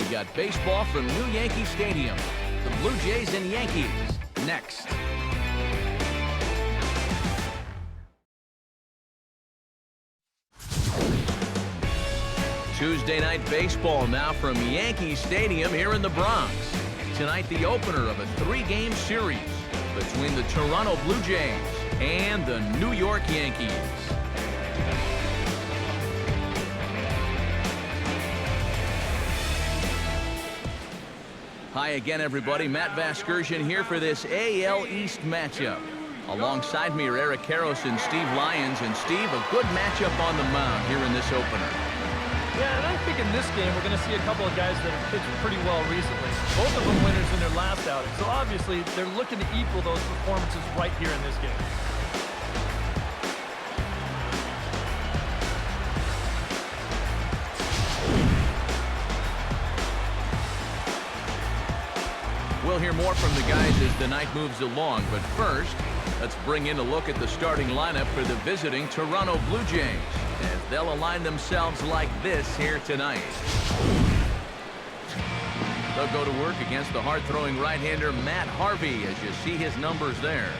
We got baseball from New Yankee Stadium. The Blue Jays and Yankees next. Tuesday night baseball now from Yankee Stadium here in the Bronx. Tonight, the opener of a 3-game series between the Toronto Blue Jays and the New York Yankees. Hi again, everybody. Matt Vasgersian here for this AL East matchup. Alongside me are Eric Karros and Steve Lyons. And Steve, a good matchup on the mound here in this opener. Yeah, and I think in this game we're going to see a couple of guys that have pitched pretty well recently. Both of them winners in their last outing. So obviously they're looking to equal those performances right here in this game. We'll hear more from the guys as the night moves along, but first, let's bring in a look at the starting lineup for the visiting Toronto Blue Jays, as they'll align themselves like this here tonight. They'll go to work against the hard-throwing right-hander Matt Harvey, as you see his numbers there.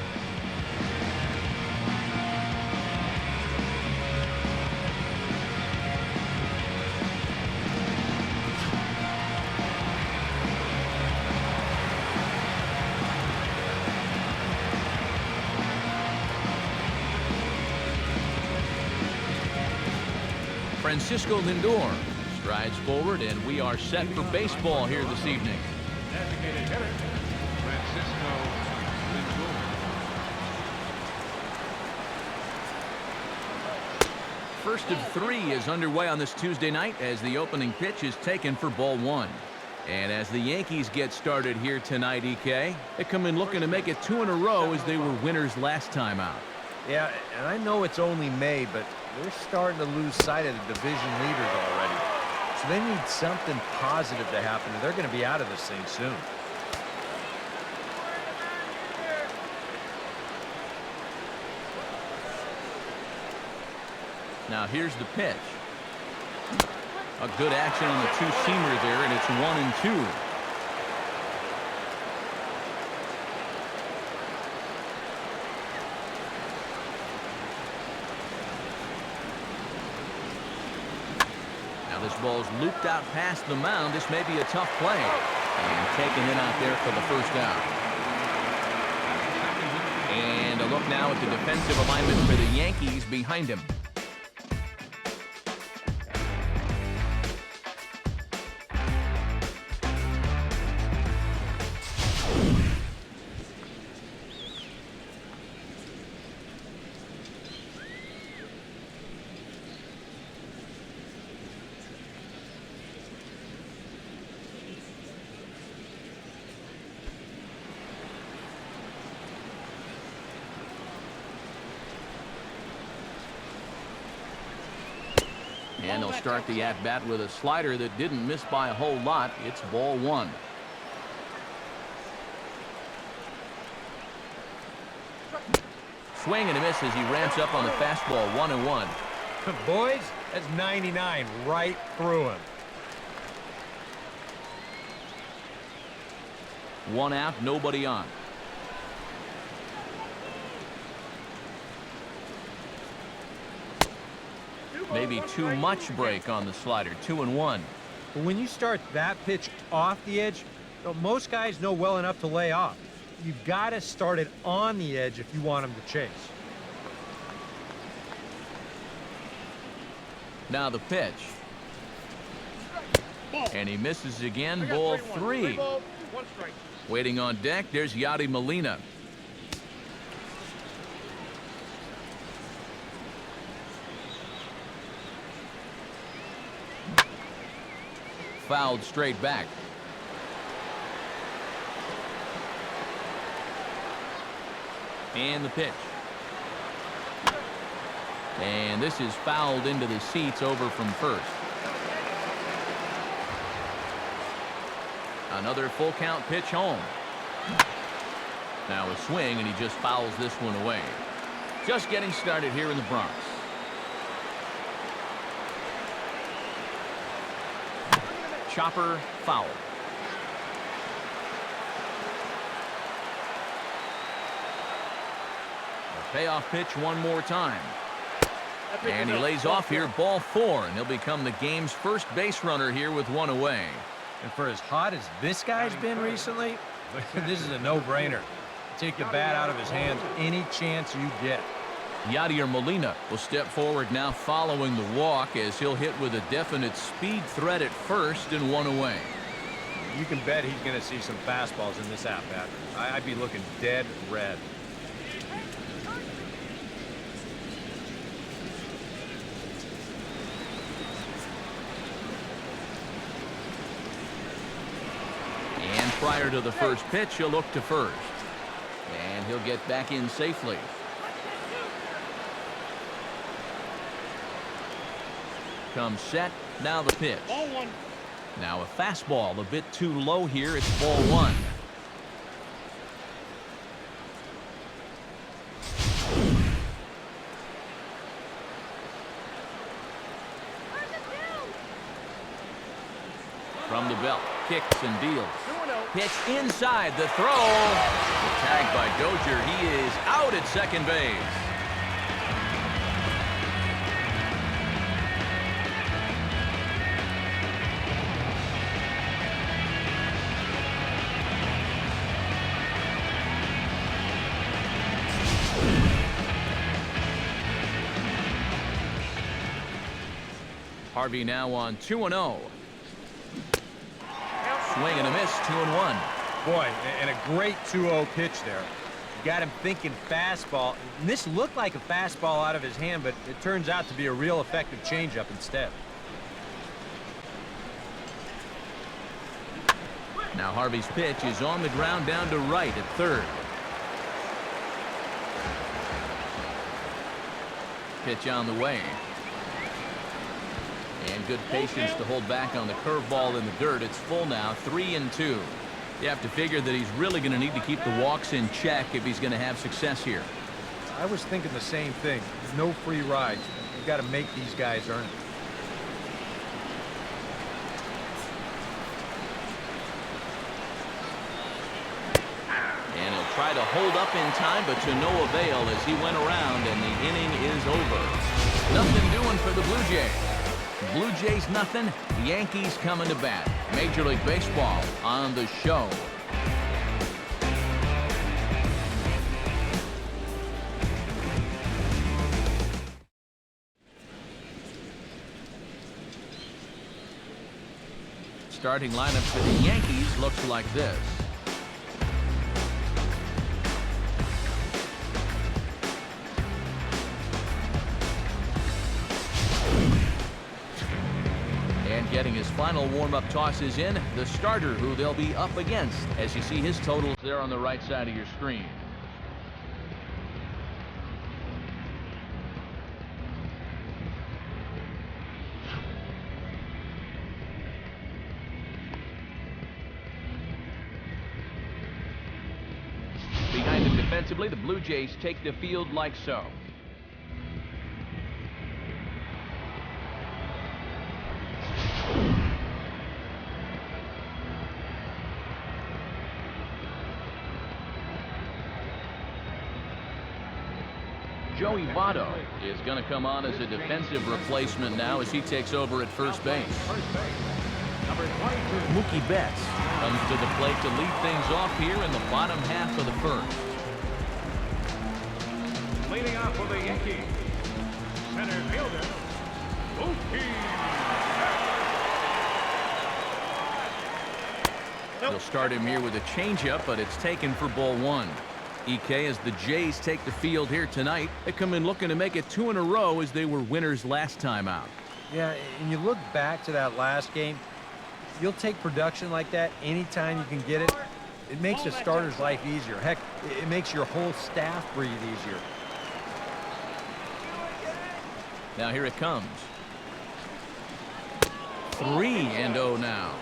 Francisco Lindor strides forward, and we are set for baseball here this evening. Designated hitter, Francisco Lindor. First of 3 is underway on this Tuesday night as the opening pitch is taken for ball 1. And as the Yankees get started here tonight, EK, they come in looking to make it 2 in a row as they were winners last time out. Yeah, and I know it's only May, but they're starting to lose sight of the division leaders already. So they need something positive to happen, and they're going to be out of this thing soon. Now here's the pitch. A good action on the two-seamer there, and it's 1-2. This ball's looped out past the mound. This may be a tough play. And taken in out there for the first out. And a look now at the defensive alignment for the Yankees behind him. And they'll start the at-bat with a slider that didn't miss by a whole lot. It's ball 1. Swing and a miss as he ramps up on the fastball. 1-1. Boys, that's 99 right through him. 1 out, nobody on. Maybe too much break on the slider. 2-1. But when you start that pitch off the edge, most guys know well enough to lay off. You've got to start it on the edge if you want them to chase. Now the pitch. And he misses again. Ball 3. Waiting on deck, there's Yadi Molina. Fouled straight back. And the pitch. And this is fouled into the seats over from first. Another full count pitch home. Now a swing, and he just fouls this one away. Just getting started here in the Bronx. chopper foul. The payoff pitch one more time. And he lays off here, ball 4, and he'll become the game's first base runner here with one away. And for as hot as this guy's been recently, this is a no-brainer. Take the bat out of his hands any chance you get. Yadier Molina will step forward now following the walk as he'll hit with a definite speed threat at first and one away. You can bet he's going to see some fastballs in this at-bat. I'd be looking dead red. And prior to the first pitch, he'll look to first. And he'll get back in safely. Comes set, now the pitch. Ball 1. Now a fastball, a bit too low here, it's ball 1. From the belt, kicks and deals. Pitch inside, the throw. The tag by Dozier, he is out at second base. Harvey now on 2-0. Swing and a miss, 2-1. Boy, and a great 2-0 pitch there. Got him thinking fastball. And this looked like a fastball out of his hand, but it turns out to be a real effective changeup instead. Now Harvey's pitch is on the ground down to right at third. Pitch on the way. And good patience to hold back on the curveball in the dirt. It's full now, 3-2. You have to figure that he's really going to need to keep the walks in check if he's going to have success here. I was thinking the same thing. There's no free rides. You've got to make these guys earn it. And he'll try to hold up in time, but to no avail as he went around and the inning is over. Nothing doing for the Blue Jays. Blue Jays nothing, Yankees coming to bat. Major League Baseball on the show. Starting lineup for the Yankees looks like this. Getting his final warm-up tosses in, the starter who they'll be up against, as you see his totals there on the right side of your screen. Behind him defensively, the Blue Jays take the field like so. Joey Votto is going to come on as a defensive replacement now as he takes over at first base. Mookie Betts comes to the plate to lead things off here in the bottom half of the first. Leading off for the Yankees, center fielder, Mookie. They'll start him here with a changeup, but it's taken for ball 1. EK, as the Jays take the field here tonight, they come in looking to make it 2 in a row as they were winners last time out. Yeah, and you look back to that last game, you'll take production like that anytime you can get it. It makes a starter's life easier. Heck, it makes your whole staff breathe easier. Now here it comes. 3-0 now.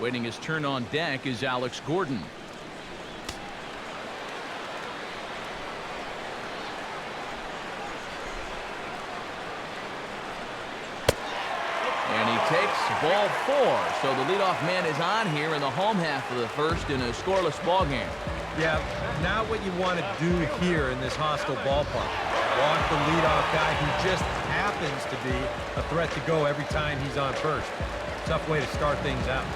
Waiting his turn on deck is Alex Gordon. And he takes ball 4. So the leadoff man is on here in the home half of the first in a scoreless ball game. Yeah, not what you want to do here in this hostile ballpark. Walk the leadoff guy who just happens to be a threat to go every time he's on first. Tough way to start things out.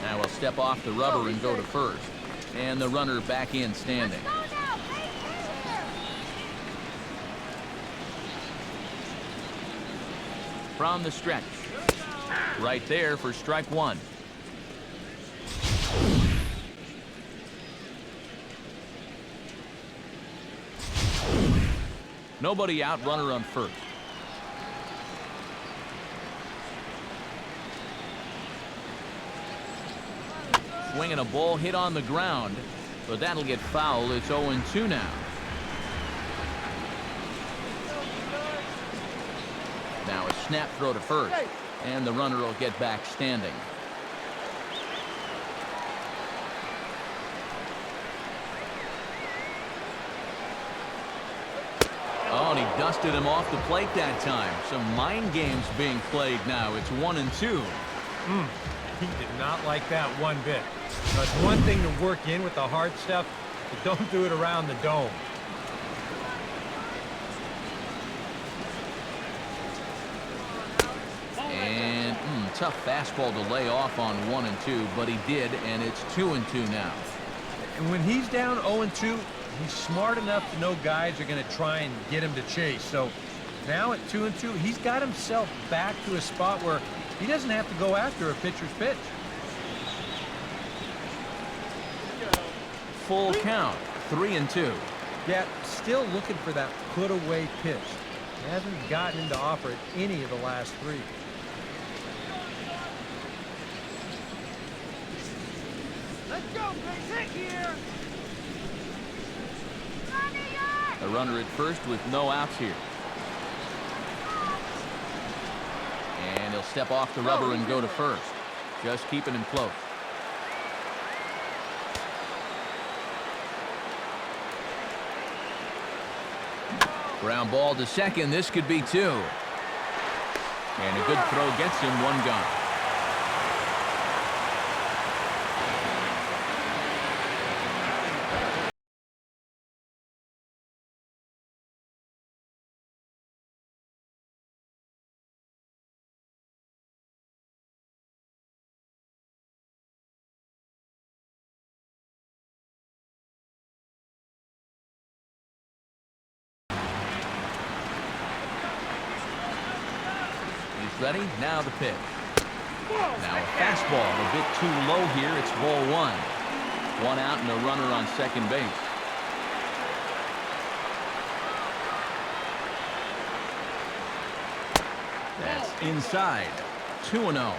Now we'll step off the rubber and go to first. And the runner back in standing. From the stretch. Right there for strike 1. Nobody out, runner on first. Swinging a ball hit on the ground, but that'll get foul. It's 0-2 now. Now a snap throw to first, and the runner will get back standing. Oh, and he dusted him off the plate that time. Some mind games being played now. It's 1-2. He did not like that one bit. Now, it's one thing to work in with the hard stuff, but don't do it around the dome. And tough fastball to lay off on 1-2, but he did, and it's 2-2 now. And when he's down 0-2, he's smart enough to know guys are going to try and get him to chase. So now at 2-2, he's got himself back to a spot where he doesn't have to go after a pitcher's pitch. Full count, 3-2. Yeah, still looking for that put-away pitch. He hasn't gotten him to offer it any of the last 3. Let's go, Hit here. A runner at first with no outs here. And he'll step off the rubber and go to first. Just keeping him close. Ground ball to second. This could be 2. And a good throw gets him 1 gone. Ready? Now the pitch. Now a fastball a bit too low here. It's ball 1. 1 out and a runner on second base. That's inside. 2-0.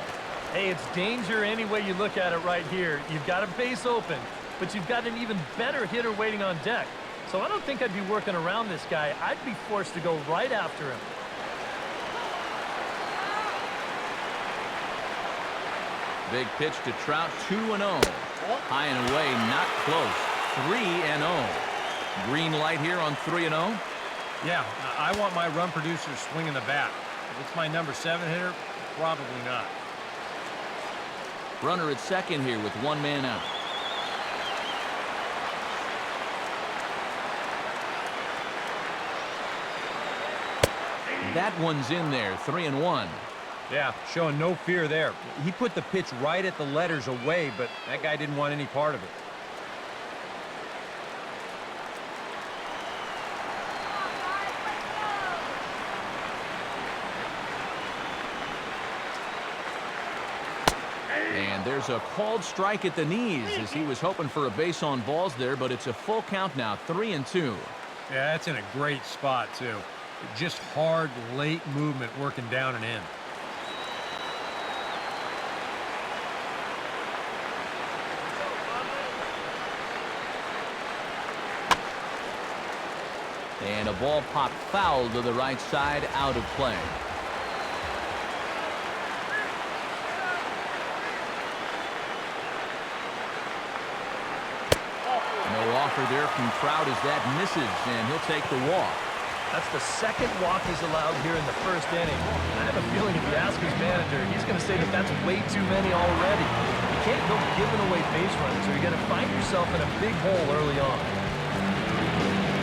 Hey, it's danger any way you look at it right here. You've got a base open, but you've got an even better hitter waiting on deck. So I don't think I'd be working around this guy. I'd be forced to go right after him. Big pitch to Trout, 2-0. High and away, not close. 3-0. Green light here on 3-0. Yeah, I want my run producer swinging the bat. If it's my number 7 hitter, probably not. Runner at second here with 1 man out. That one's in there, 3-1. Yeah, showing no fear there. He put the pitch right at the letters away, but that guy didn't want any part of it. And there's a called strike at the knees as he was hoping for a base on balls there, but it's a full count now, 3-2. Yeah, that's in a great spot, too. Just hard, late movement working down and in. And a ball popped foul to the right side, out of play. offer there from Trout as that misses, and he'll take the walk. That's the second walk he's allowed here in the first inning. And I have a feeling if you ask his manager, he's going to say that that's way too many already. You can't go giving away base runners, or you're going to find yourself in a big hole early on.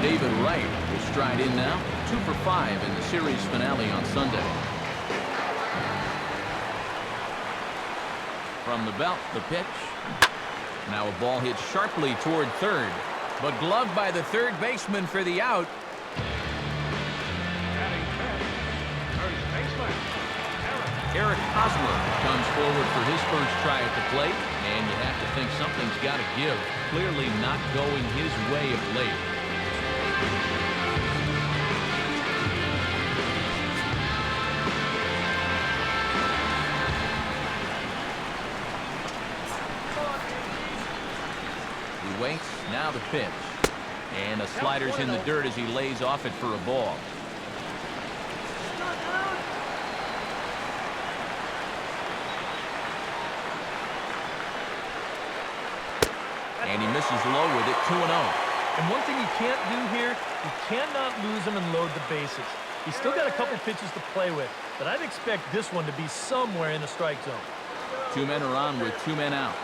David Wright will stride in now, 2 for 5 in the series finale on Sunday. From the belt, the pitch. Now a ball hit sharply toward third, but gloved by the third baseman for the out. Batting fifth, first baseman, Eric Hosmer comes forward for his first try at the plate, and you have to think something's got to give. Clearly not going his way of late. He waits, now the pitch. And a slider's in the dirt as he lays off it for a ball. And he misses low with it, 2-0. And one thing you can't do here, you cannot lose him and load the bases. He's still got a couple pitches to play with, but I'd expect this one to be somewhere in the strike zone. 2 men are on with 2 men out.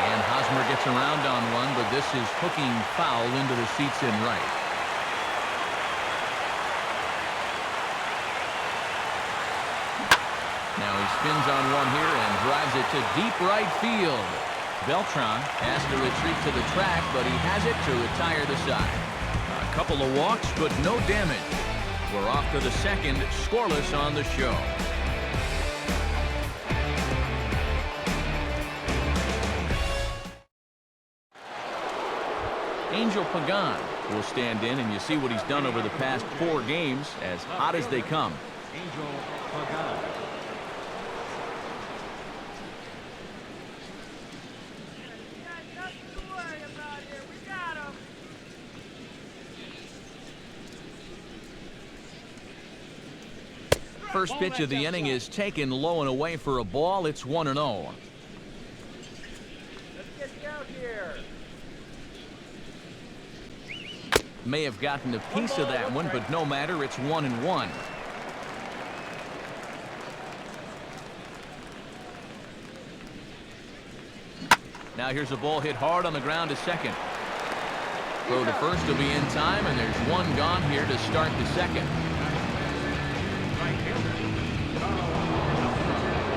And Hosmer gets around on one, but this is hooking foul into the seats in right. Now he spins on one here and drives it to deep right field. Beltran has to retreat to the track, but he has it to retire the side. A couple of walks, but no damage. We're off to the second, scoreless on the show. Angel Pagan will stand in, and you see what he's done over the past 4 games, as hot as they come. Angel Pagan. First pitch of the inning is taken low and away for a ball. It's 1-0. Let's get you out here. May have gotten a piece of that one, but no matter. It's 1-1. Now here's a ball hit hard on the ground to second. Throw to first will be in time, and there's one gone here to start the second.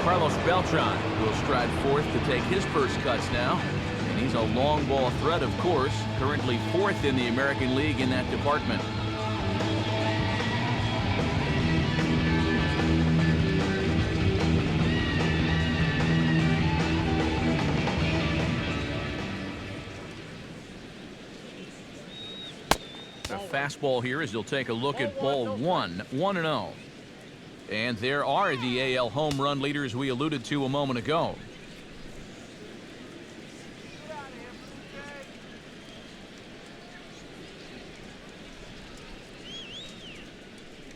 Carlos Beltran will stride fourth to take his first cuts now. And he's a long ball threat, of course, currently 4th in the American League in that department. A fastball here as he'll take a look at ball 1, 1-0. And there are the AL home run leaders we alluded to a moment ago.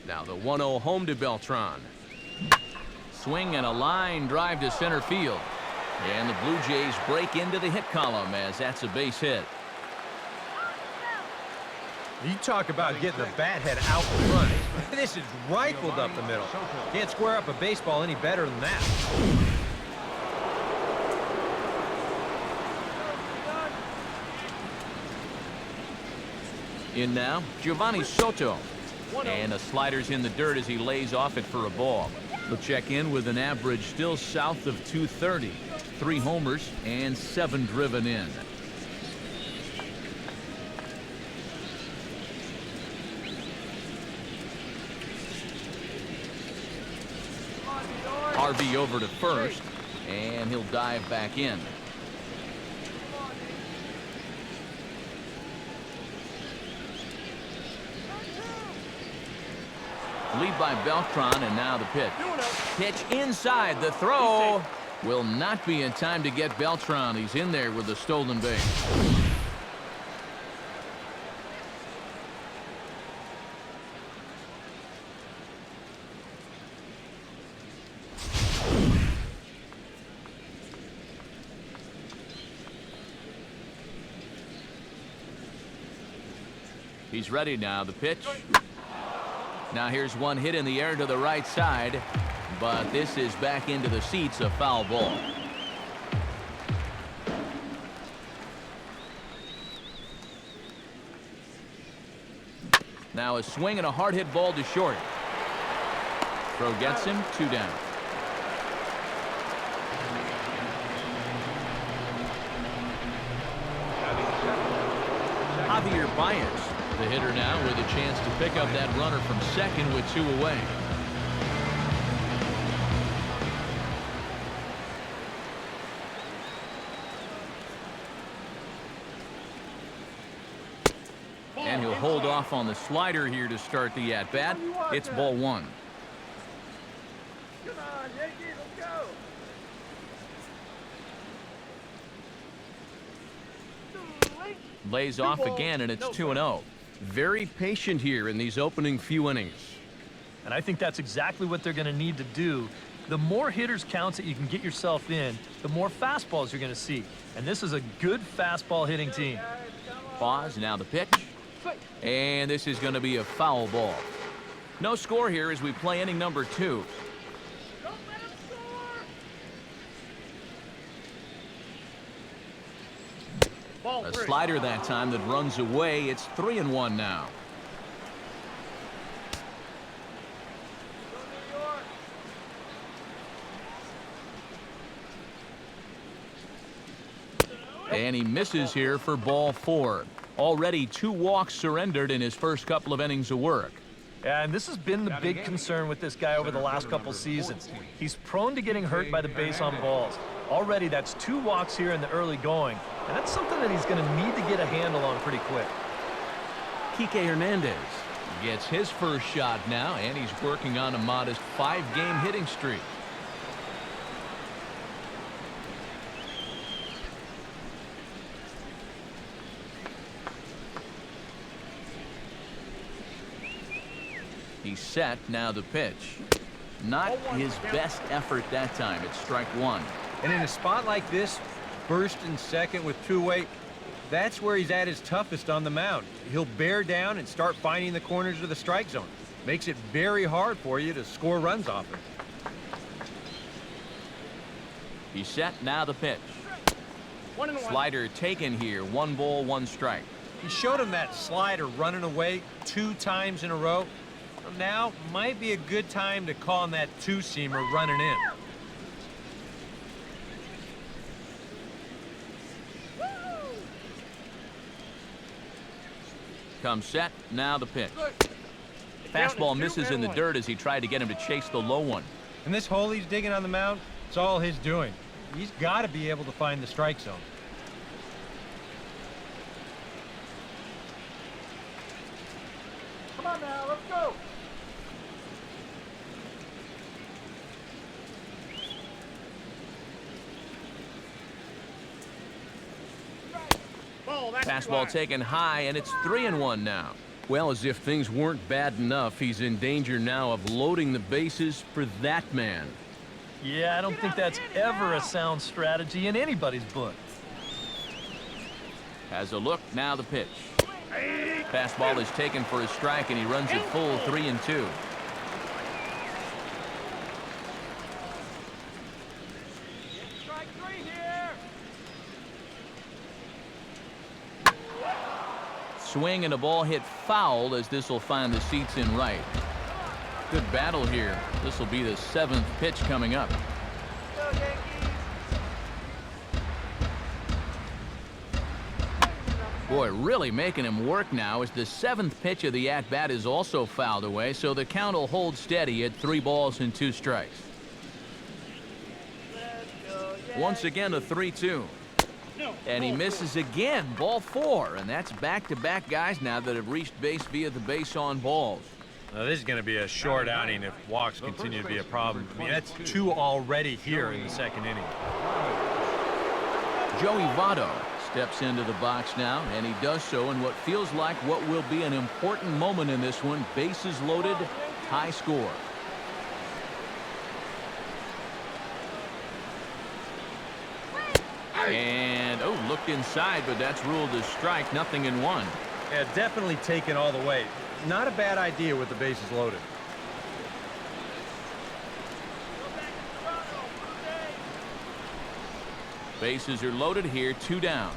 Now the 1-0 home to Beltran. Swing and a line drive to center field. And the Blue Jays break into the hit column as that's a base hit. You talk about getting the bat head out front. This is rifled up the middle. Can't square up a baseball any better than that. In now, Giovanni Soto. And a slider's in the dirt as he lays off it for a ball. He'll check in with an average still south of 230. 3 homers and 7 driven in. Harvey over to first, and he'll dive back in. Lead by Beltran, and now the pitch. Pitch inside. The throw will not be in time to get Beltran. He's in there with a stolen base. He's ready now. The pitch. Now here's one hit in the air to the right side, but this is back into the seats, a foul ball. Now a swing and a hard hit ball to short. Throw gets him, 2 down. Javier Baez, the hitter now, with a chance to pick up that runner from second with 2 away. And he'll hold off on the slider here to start the at-bat. It's ball 1. Come on, Yankees, let's go. Lays off again, and it's 2-0. Very patient here in these opening few innings. And I think that's exactly what they're going to need to do. The more hitters counts that you can get yourself in, the more fastballs you're going to see. And this is a good fastball hitting team. Pause, now the pitch. And this is going to be a foul ball. No score here as we play inning number 2. Don't let him score. Ball A 3. slider that time that runs away. It's 3-1 now. And he misses here for ball 4. Already 2 walks surrendered in his first couple of innings of work. And this has been the big concern with this guy over the last couple seasons. He's prone to getting hurt by the base on balls. Already that's 2 walks here in the early going. And that's something that he's going to need to get a handle on pretty quick. Kike Hernandez gets his first shot now, and he's working on a modest 5-game hitting streak. He's set, now the pitch. Not his best effort that time. It's strike 1. And in a spot like this, first and second with 2 away, that's where he's at his toughest on the mound. He'll bear down and start finding the corners of the strike zone. Makes it very hard for you to score runs off him. He's set, now the pitch. 1-1. Slider taken here. 1 ball, 1 strike. He showed him that slider running away 2 times in a row. Now might be a good time to call on that 2-seamer running in. Comes set, now the pitch. Fastball misses in the dirt as he tried to get him to chase the low one. And this hole he's digging on the mound, it's all his doing. He's got to be able to find the strike zone. Come on now, let's go. Ball, that's Fastball taken high, and it's 3-1 now. Well, as if things weren't bad enough, he's in danger now of loading the bases for that man. Yeah, I don't think that's ever a sound strategy in anybody's book. Has a look, now the pitch. Fastball is taken for a strike, and he runs it full 3-2. strike 3 here. Swing and a ball hit foul as this will find the seats in right. Good battle here. This will be the 7th pitch coming up. Go, Yankees. Boy, really making him work now as the 7th pitch of the at-bat is also fouled away, so the count will hold steady at 3 balls and 2 strikes. Once again, a 3-2. And he misses again, ball 4, and that's back-to-back guys now that have reached base via the base on balls. Now, this is going to be a short outing if walks continue to be a problem. I mean, that's 2 already here in the 2nd inning. Joey Votto steps into the box now, and he does so in what feels like what will be an important moment in this one. Bases loaded, high score. And, oh, looked inside, but that's ruled a strike, 0-1. Yeah, definitely taken all the way. Not a bad idea with the bases loaded. Bases are loaded here, 2 down.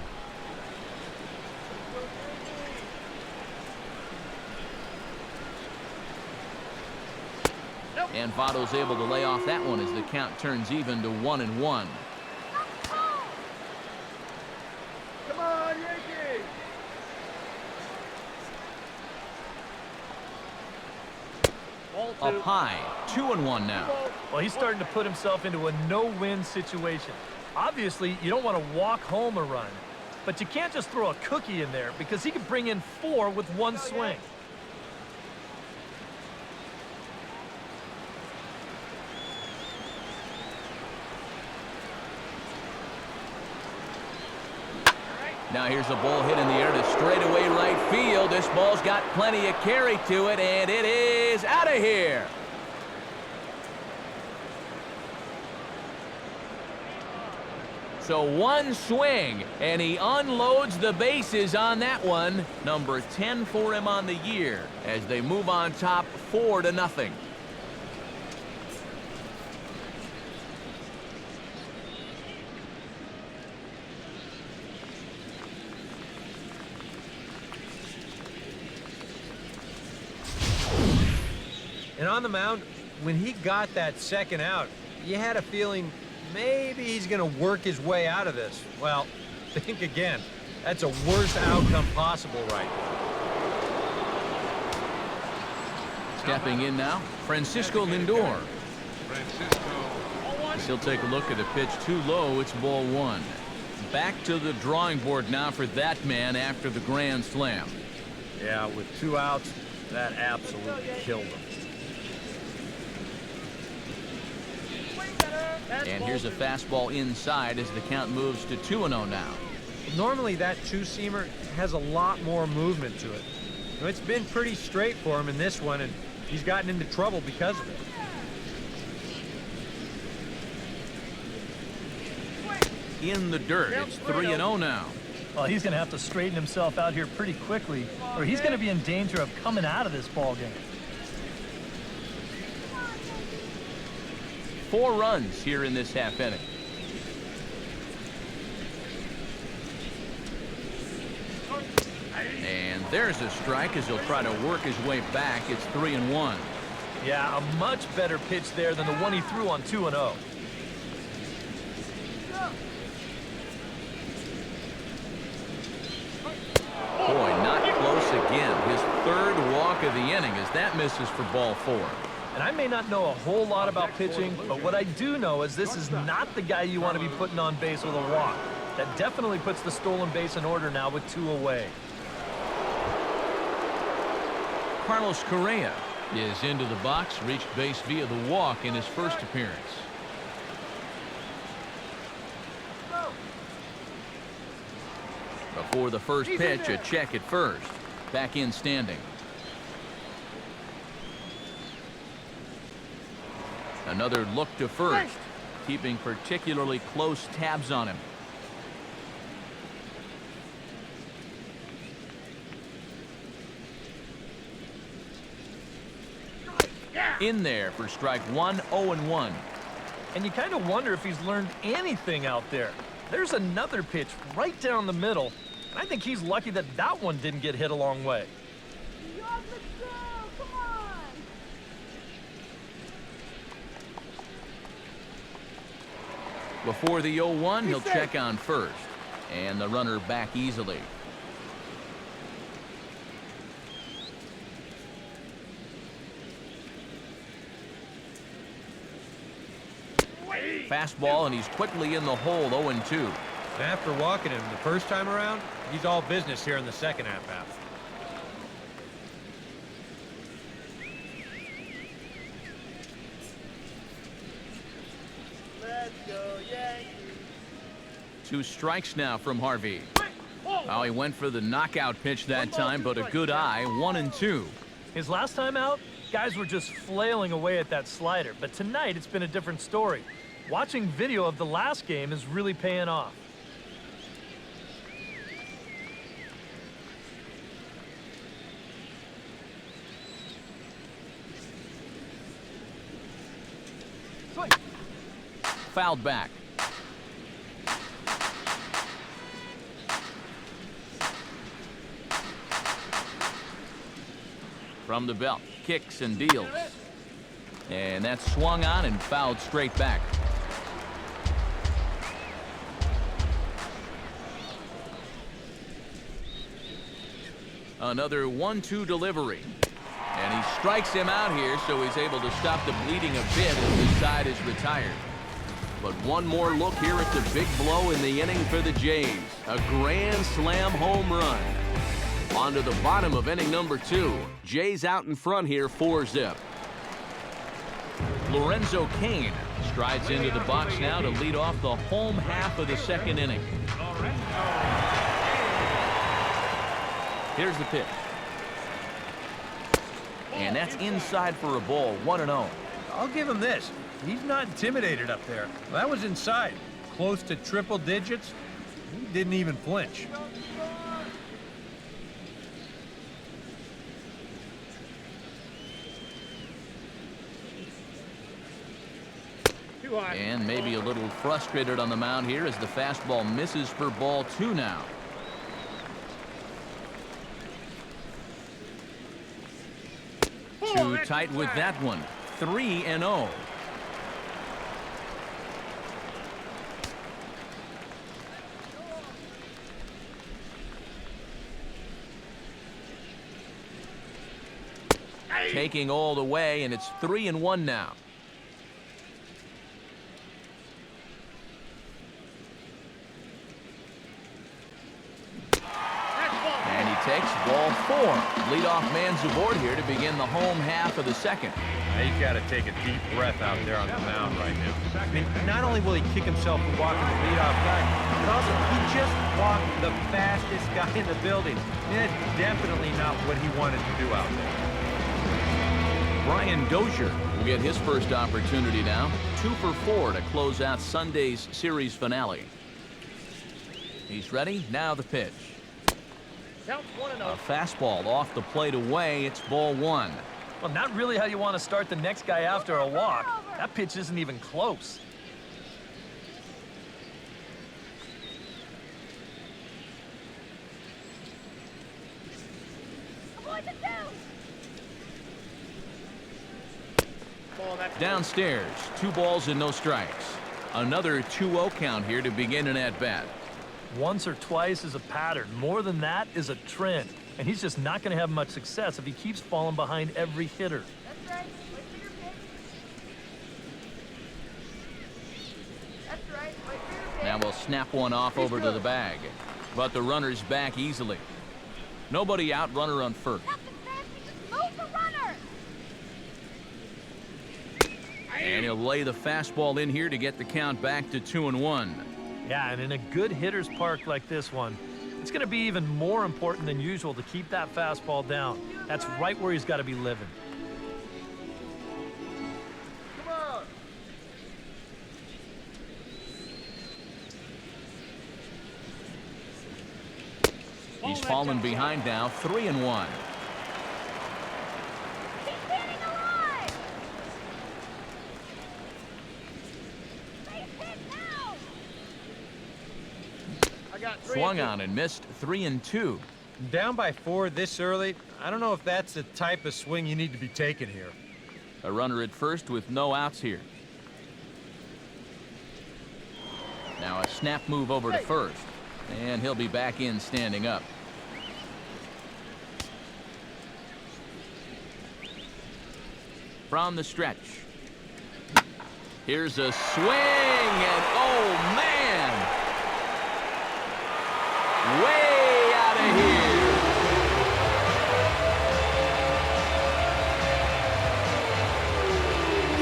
And Votto's able to lay off that one as the count turns even to 1-1. Come on, Yankees! Up high, 2-1 now. Well, he's starting to put himself into a no-win situation. Obviously, you don't want to walk home a run, but you can't just throw a cookie in there because he could bring in 4 with 1 swing. Now here's a ball hit in the air to straightaway right field. This ball's got plenty of carry to it, and it is out of here. So 1 swing, and he unloads the bases on that one. Number 10 for him on the year as they move on top 4-0. And on the mound, when he got that second out, you had a feeling maybe he's going to work his way out of this. Well, think again. That's a worst outcome possible right now. Stepping in now, Francisco Lindor. He'll take a look at a pitch too low. It's ball 1. Back to the drawing board now for that man after the grand slam. Yeah, with 2 outs, that absolutely killed him. And here's a fastball inside as the count moves to 2-0 now. Normally that 2-seamer has a lot more movement to it. It's been pretty straight for him in this one, and he's gotten into trouble because of it. In the dirt, it's 3-0 now. Well, he's going to have to straighten himself out here pretty quickly, or he's going to be in danger of coming out of this ball game. 4 runs here in this half inning. And there's a strike as he'll try to work his way back. It's 3-1. Yeah, a much better pitch there than the one he threw on 2-0. Boy, not close again. His 3rd walk of the inning as that misses for ball 4. And I may not know a whole lot about pitching, but what I do know is this is not the guy you want to be putting on base with a walk. That definitely puts the stolen base in order now with 2 away. Carlos Correa is into the box, reached base via the walk in his first appearance. Before the first pitch, a check at first. Back in standing. Another look to first, keeping particularly close tabs on him. In there for strike 1, 0-1. And you kind of wonder if he's learned anything out there. There's another pitch right down the middle, and I think he's lucky that that one didn't get hit a long way. Before the 0-1, he'll check on first, and the runner back easily. Fastball, and he's quickly in the hole, 0-2. After walking him the first time around, he's all business here in the second half. Let's go, Yankees! 2 strikes now from Harvey. Oh, he went for the knockout pitch that time, but a good eye, 1-2. His last time out, guys were just flailing away at that slider, but tonight it's been a different story. Watching video of the last game is really paying off. Fouled back. From the belt, kicks and deals. And that's swung on and fouled straight back. Another 1-2 delivery. And he strikes him out here, so he's able to stop the bleeding a bit as the side is retired. But one more look here at the big blow in the inning for the Jays. A grand slam home run. On to the bottom of inning number 2. Jays out in front here, 4-zip. Lorenzo Cain strides into the box now to lead off the home half of the second inning. Here's the pitch. And that's inside for a ball, 1-0. I'll give him this. He's not intimidated up there. That was inside. Close to triple digits. He didn't even flinch. And maybe a little frustrated on the mound here as the fastball misses for ball 2 now. Too tight with that one. 3-0. Taking all the way, and it's 3-1 now. And he takes ball 4. Leadoff man's aboard here to begin the home half of the second. He's got to take a deep breath out there on the mound right now. I mean, not only will he kick himself for walking the leadoff guy, but also he just walked the fastest guy in the building. I mean, that's definitely not what he wanted to do out there. Brian Dozier will get his first opportunity now. 2 for 4 to close out Sunday's series finale. He's ready. Now the pitch. A fastball off the plate away. It's ball 1. Well, not really how you want to start the next guy after a walk. That pitch isn't even close. Downstairs, 2 balls and no strikes. Another 2-0 count here to begin an at-bat. Once or twice is a pattern. More than that is a trend. And he's just not going to have much success if he keeps falling behind every hitter. That's right. Wait for your pitch. That's right. Wait for your pitch. Now we'll snap one off over to the bag. But the runner's back easily. Nobody out, runner on first. Nothing fancy. Just move the runner. And he'll lay the fastball in here to get the count back to 2-1. Yeah, and in a good hitter's park like this one, it's going to be even more important than usual to keep that fastball down. That's right where he's got to be living. Come on. He's fallen behind now, 3-1. He's hitting alive. Base hit now. I got 3. Swung on and missed, 3-2. Down by 4 this early, I don't know if that's the type of swing you need to be taking here. A runner at first with no outs here. Now a snap move over to first. And he'll be back in standing up. From the stretch. Here's a swing, and oh man! Way out of here.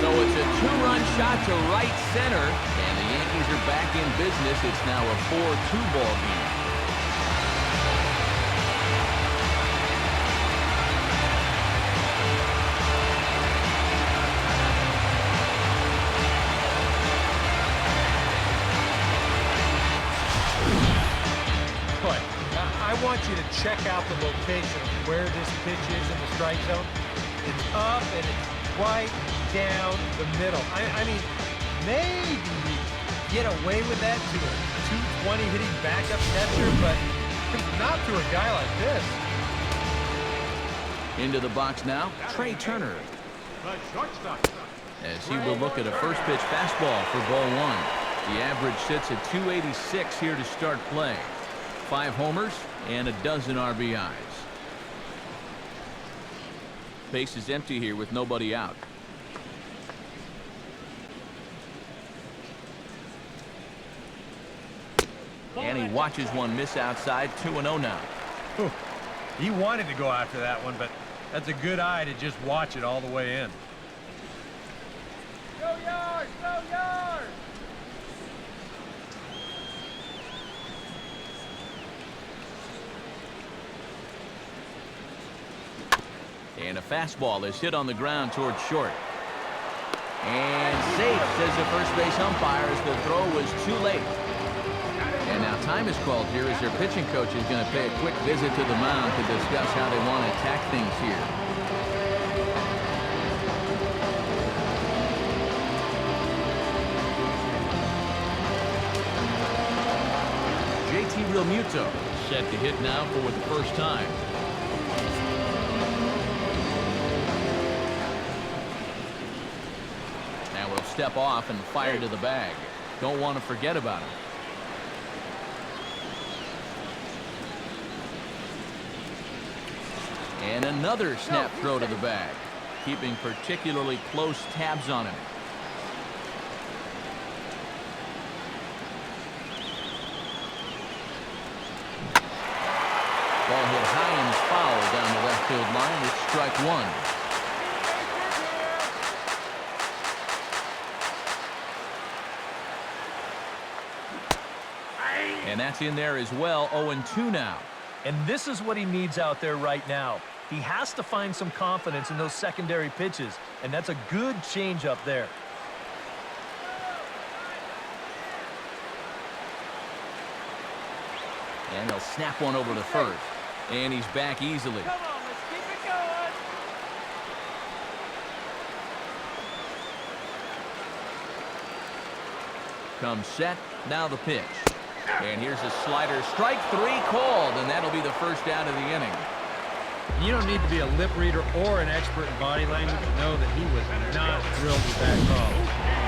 So it's a 2-run shot to right center, and the Yankees are back in business. It's now a 4-2 ball game. But I want you to check out the location of where this pitch is in the strike zone. It's up and it's right down the middle. I mean, maybe get away with that to a 220 hitting backup catcher, but not to a guy like this. Into the box now, Trey Turner. The shortstop. As he will look at a first pitch fastball for ball one. The average sits at 286 here to start play. 5 homers and a dozen RBIs. Base is empty here with nobody out. And he watches one miss outside. 2-0 now. Whew. He wanted to go after that one, but that's a good eye to just watch it all the way in. Go yards! Go yards! And a fastball is hit on the ground towards short. And safe, says the first base umpire, as the throw was too late. And now time is called here as their pitching coach is going to pay a quick visit to the mound to discuss how they want to attack things here. JT Realmuto set to hit now for the first time. Now we'll step off and fire to the bag. Don't want to forget about him. And another snap throw to the bag, keeping particularly close tabs on him. Ball hit high and foul down the left field line with strike one. And that's in there as well. 0-2 now. And this is what he needs out there right now. He has to find some confidence in those secondary pitches, and that's a good change up there. And he'll snap one over to first. And he's back easily. Come on, let's keep it going. Comes set. Now the pitch. And here's a slider. Strike 3 called, and that'll be the first out of the inning. You don't need to be a lip reader or an expert in body language to know that he was not thrilled with that call.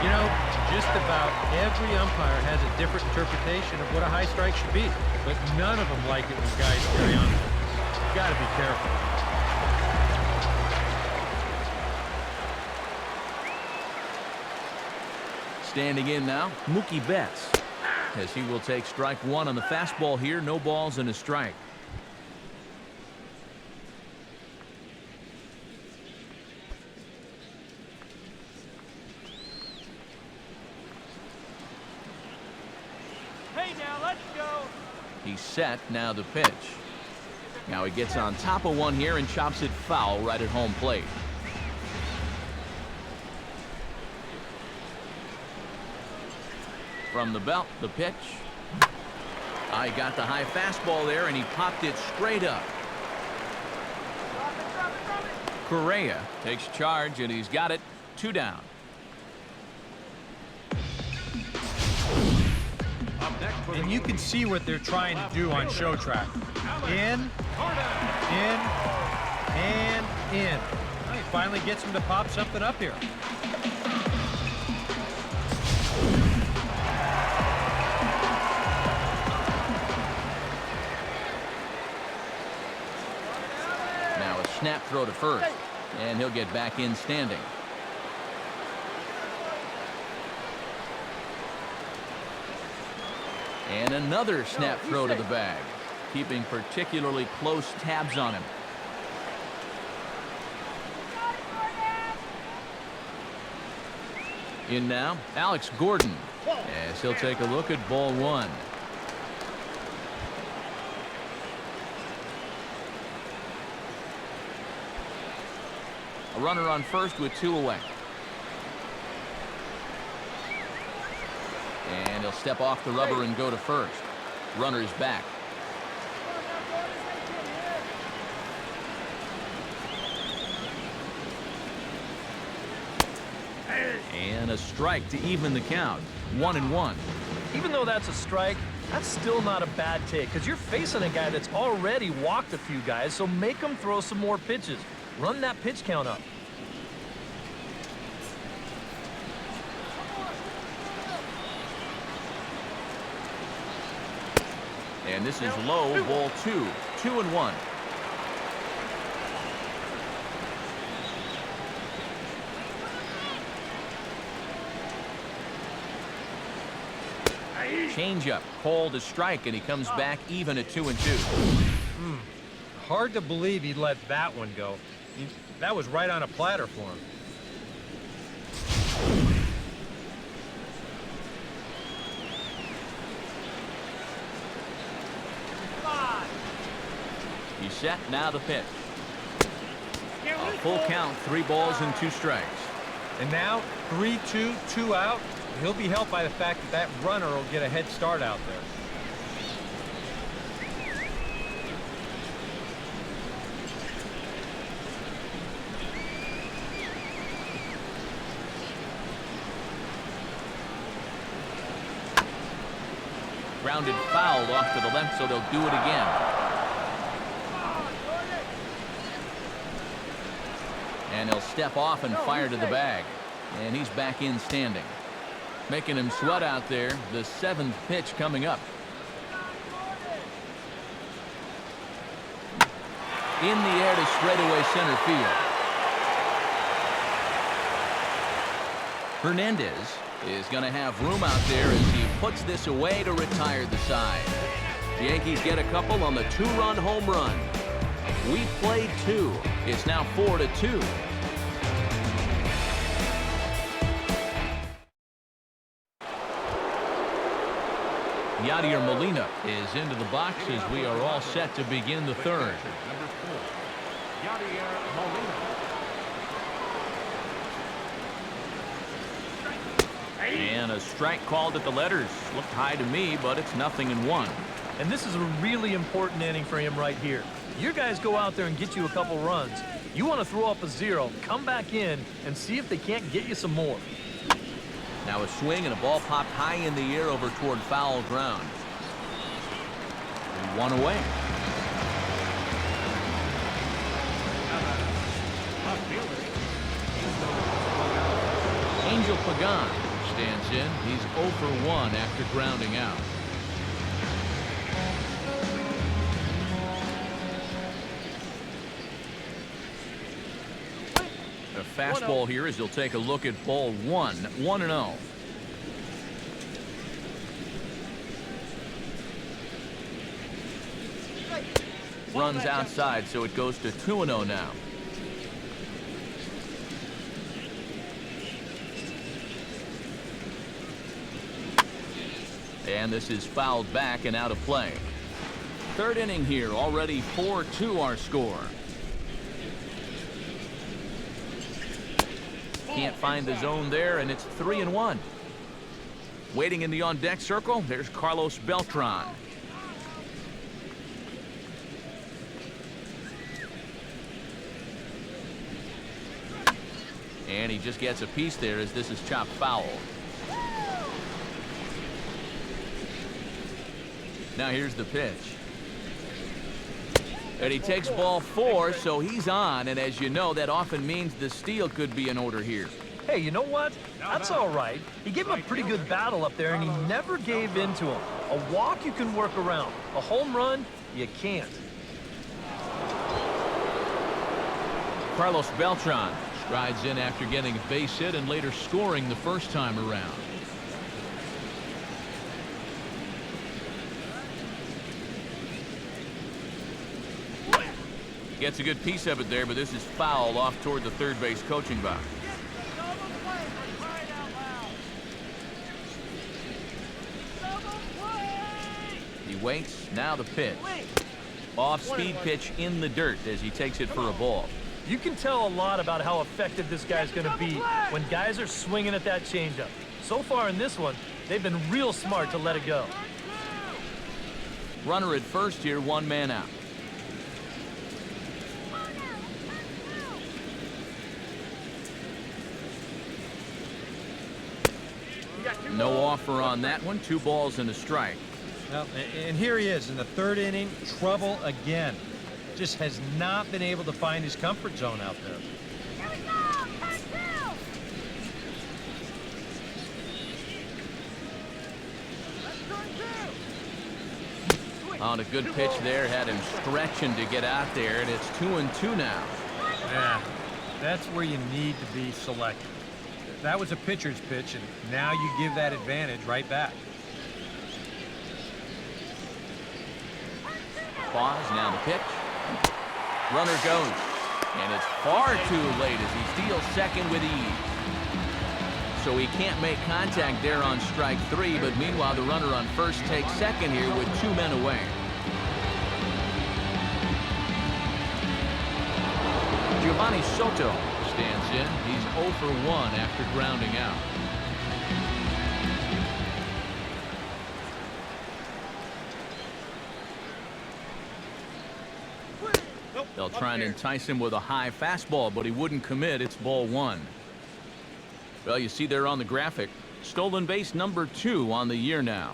You know, just about every umpire has a different interpretation of what a high strike should be, but none of them like it when guys carry on. You've got to be careful. Standing in now, Mookie Betts, as he will take strike one on the fastball here. No balls and a strike. Hey, now let's go. He's set. Now the pitch. Now he gets on top of one here and chops it foul right at home plate. From the belt, the pitch. I got the high fastball there, and he popped it straight up. Correa takes charge, and he's got it. 2 down. And you can see what they're trying to do on show track. In, and in. Well, he finally gets him to pop something up here. Now a snap throw to first, and he'll get back in standing. And another snap throw to the bag, keeping particularly close tabs on him. In now, Alex Gordon, as he'll take a look at ball one. A runner on first with 2 away. And he'll step off the rubber and go to first. Runner's back. And a strike to even the count. 1-1. Even though that's a strike, that's still not a bad take because you're facing a guy that's already walked a few guys, so make him throw some more pitches. Run that pitch count up. And this is low, ball 2. 2-1. Changeup called a strike, and he comes back even at 2-2. Hard to believe he let that one go. That was right on a platter for him. He's set, now the pitch. A full count, 3 balls and 2 strikes. And now 3-2, 2 out. He'll be helped by the fact that that runner will get a head start out there. Grounded foul off to the left, so they'll do it again. And he'll step off and fire to the bag. And he's back in standing. Making him sweat out there. The 7th pitch coming up. In the air to straightaway center field. Hernandez is going to have room out there as he puts this away to retire the side. The Yankees get a couple on the 2-run home run. We played 2. It's now 4-2. Yadier Molina is into the box as we are all set to begin the 3rd. Number 4, Yadier Molina. And a strike called at the letters. Looked high to me, but it's 0-1. And this is a really important inning for him right here. Your guys go out there and get you a couple runs. You want to throw up a 0, come back in, and see if they can't get you some more. Now a swing and a ball popped high in the air over toward foul ground. And 1 away. Angel Pagan stands in. He's 0 for 1 after grounding out. A fastball here as he'll take a look at ball 1. 1-0. Runs outside, so it goes to 2-0 now. And this is fouled back and out of play. 3rd inning here, already 4-2 our score. Can't find the zone there, and it's 3-1. Waiting in the on-deck circle, there's Carlos Beltran. And he just gets a piece there as this is chopped foul. Now here's the pitch. And he takes ball 4, so he's on, and as you know, that often means the steal could be in order here. Hey, you know what? That's all right. He gave him a pretty good battle up there, and he never gave in to him. A walk you can work around. A home run, you can't. Carlos Beltran strides in after getting a base hit and later scoring the first time around. Gets a good piece of it there, but this is foul off toward the 3rd base coaching box. He waits. Now the pitch. Off-speed pitch in the dirt as he takes it for a ball. You can tell a lot about how effective this guy's going to be when guys are swinging at that changeup. So far in this one, they've been real smart to let it go. Runner at first here, 1 man out. No offer on that one. 2 balls and a strike. Well, and here he is in the 3rd inning, trouble again. Just has not been able to find his comfort zone out there. Here we go! Turn 2! Let's turn 2! On a good pitch there, had him stretching to get out there, and it's 2-2 now. Yeah, that's where you need to be selective. That was a pitcher's pitch, and now you give that advantage right back. Pause, now the pitch. Runner goes, and it's far too late as he steals second with ease. So he can't make contact there on strike 3, but meanwhile the runner on first takes second here with 2 men away. Giovanni Soto stands in. He's 0 for 1 after grounding out. They'll try and entice him with a high fastball, but he wouldn't commit. It's ball 1. Well, you see there on the graphic, stolen base number 2 on the year now.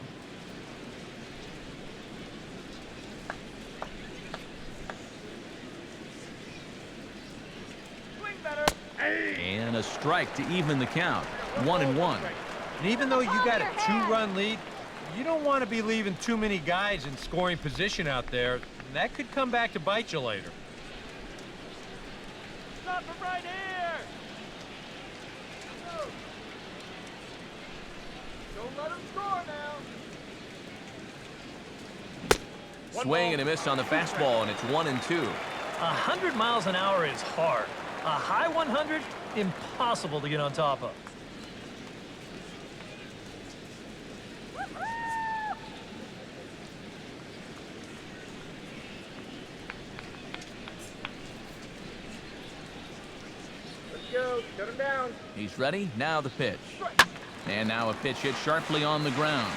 Swing better! And a strike to even the count. 1-1. And even though you got a 2-run lead, you don't want to be leaving too many guys in scoring position out there. That could come back to bite you later. Stop him right here! Don't let him score now! Swing and a miss on the fastball, and it's 1-2. 100 miles an hour is hard. A high 100, impossible to get on top of. Go, shut him down. He's ready. Now the pitch. And now a pitch hit sharply on the ground.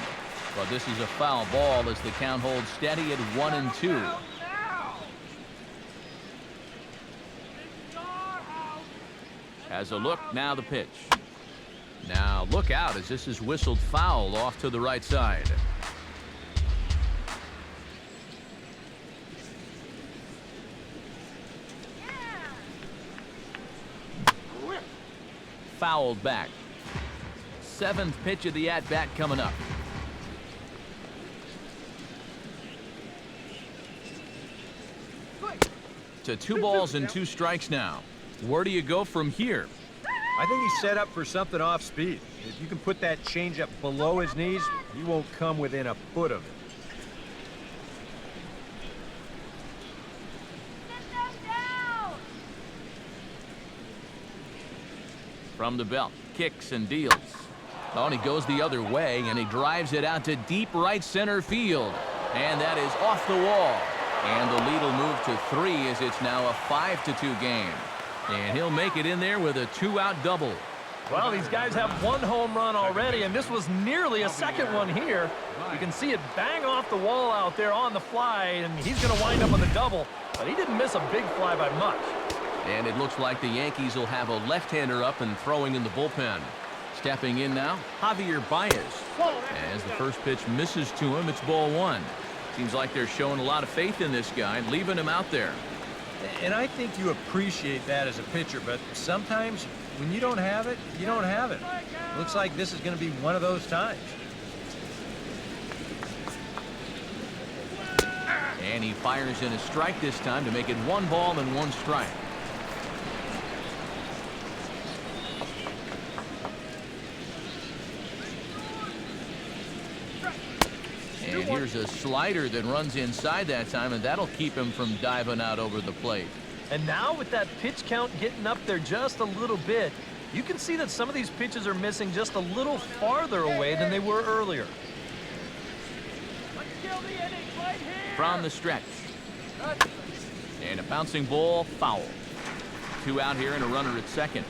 But this is a foul ball as the count holds steady at 1-2. Now! Has a look. Now the pitch. Now look out as this is whistled foul off to the right side. Fouled back. 7th pitch of the at-bat coming up. To 2 balls and 2 strikes now. Where do you go from here? I think he's set up for something off speed. If you can put that changeup below his knees, he won't come within a foot of it. From the belt, kicks and deals. Oh, and he goes the other way, and he drives it out to deep right center field. And that is off the wall. And the lead will move to 3 as it's now a 5-2 game. And he'll make it in there with a 2-out double. Well, these guys have 1 home run already, and this was nearly a 2nd one here. You can see it bang off the wall out there on the fly, and he's going to wind up on the double. But he didn't miss a big fly by much. And it looks like the Yankees will have a left-hander up and throwing in the bullpen. Stepping in now, Javier Baez. As the first pitch misses to him, it's ball 1. Seems like they're showing a lot of faith in this guy, leaving him out there. And I think you appreciate that as a pitcher, but sometimes when you don't have it, you don't have it. Looks like this is going to be one of those times. And he fires in a strike this time to make it 1 ball and 1 strike. And here's a slider that runs inside that time, and that'll keep him from diving out over the plate. And now with that pitch count getting up there just a little bit, you can see that some of these pitches are missing just a little farther away than they were earlier. Let's kill the inning right here. From the stretch. And a bouncing ball, foul. 2 out here and a runner at second.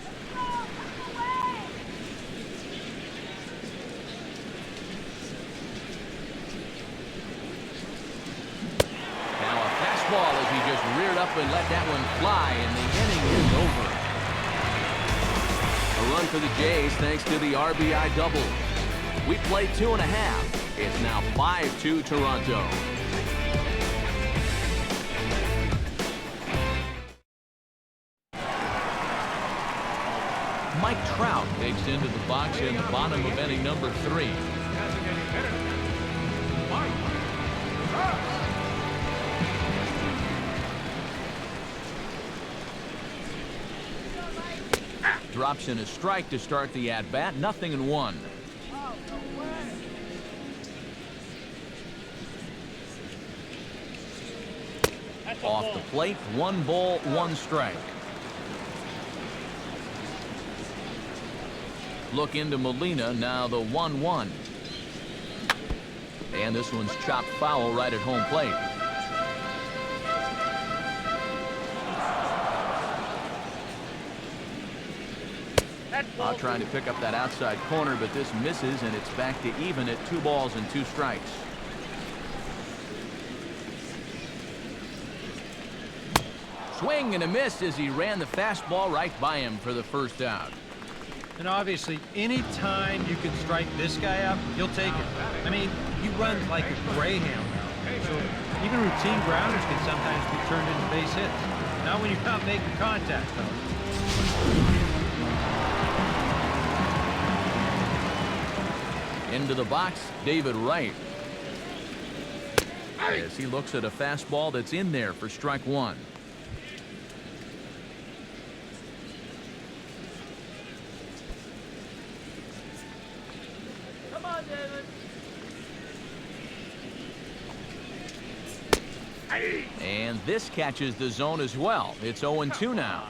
Ball as he just reared up and let that one fly, and the inning is over. A run for the Jays thanks to the RBI double. We play 2.5. It's now 5-2 Toronto. Mike Trout takes into the box in the bottom of inning number 3. Designated hitter, Mike Trout. Drops in a strike to start the at-bat. 0-1. Off the plate, 1 ball, 1 strike. Look into Molina, now the 1-1. And this one's chopped foul right at home plate. Trying to pick up that outside corner, but this misses, and it's back to even at 2 balls and 2 strikes. Swing and a miss as he ran the fastball right by him for the first out. And obviously, any time you can strike this guy out, you'll take it. I mean, he runs like a greyhound. So even routine grounders can sometimes be turned into base hits. Not when you're not making contact, though. Into the box, David Wright. As he looks at a fastball that's in there for strike 1. Come on, David. And this catches the zone as well. It's 0-2 now.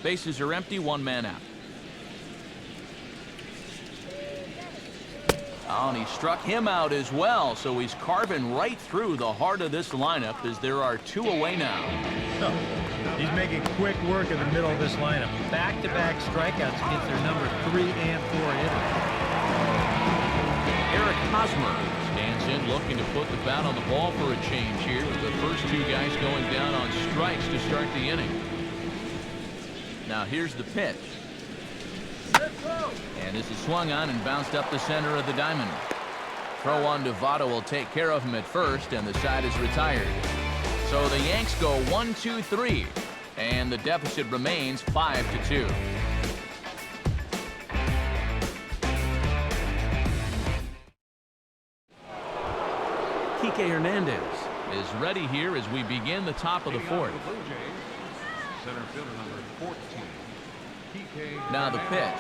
Bases are empty, 1 man out. Oh, and he struck him out as well, so he's carving right through the heart of this lineup as there are 2 away now. Oh, he's making quick work in the middle of this lineup. Back-to-back strikeouts against their number 3 and 4 hitters. Eric Hosmer stands in looking to put the bat on the ball for a change here, with the first 2 guys going down on strikes to start the inning. Now here's the pitch. And this is swung on and bounced up the center of the diamond. Throw on to Votto will take care of him at first, and the side is retired. So the Yanks go 1-2-3, and the deficit remains 5-2. Kike Hernandez is ready here as we begin the top of the 4th. Blue Jays, center fielder number 14. Now the pitch.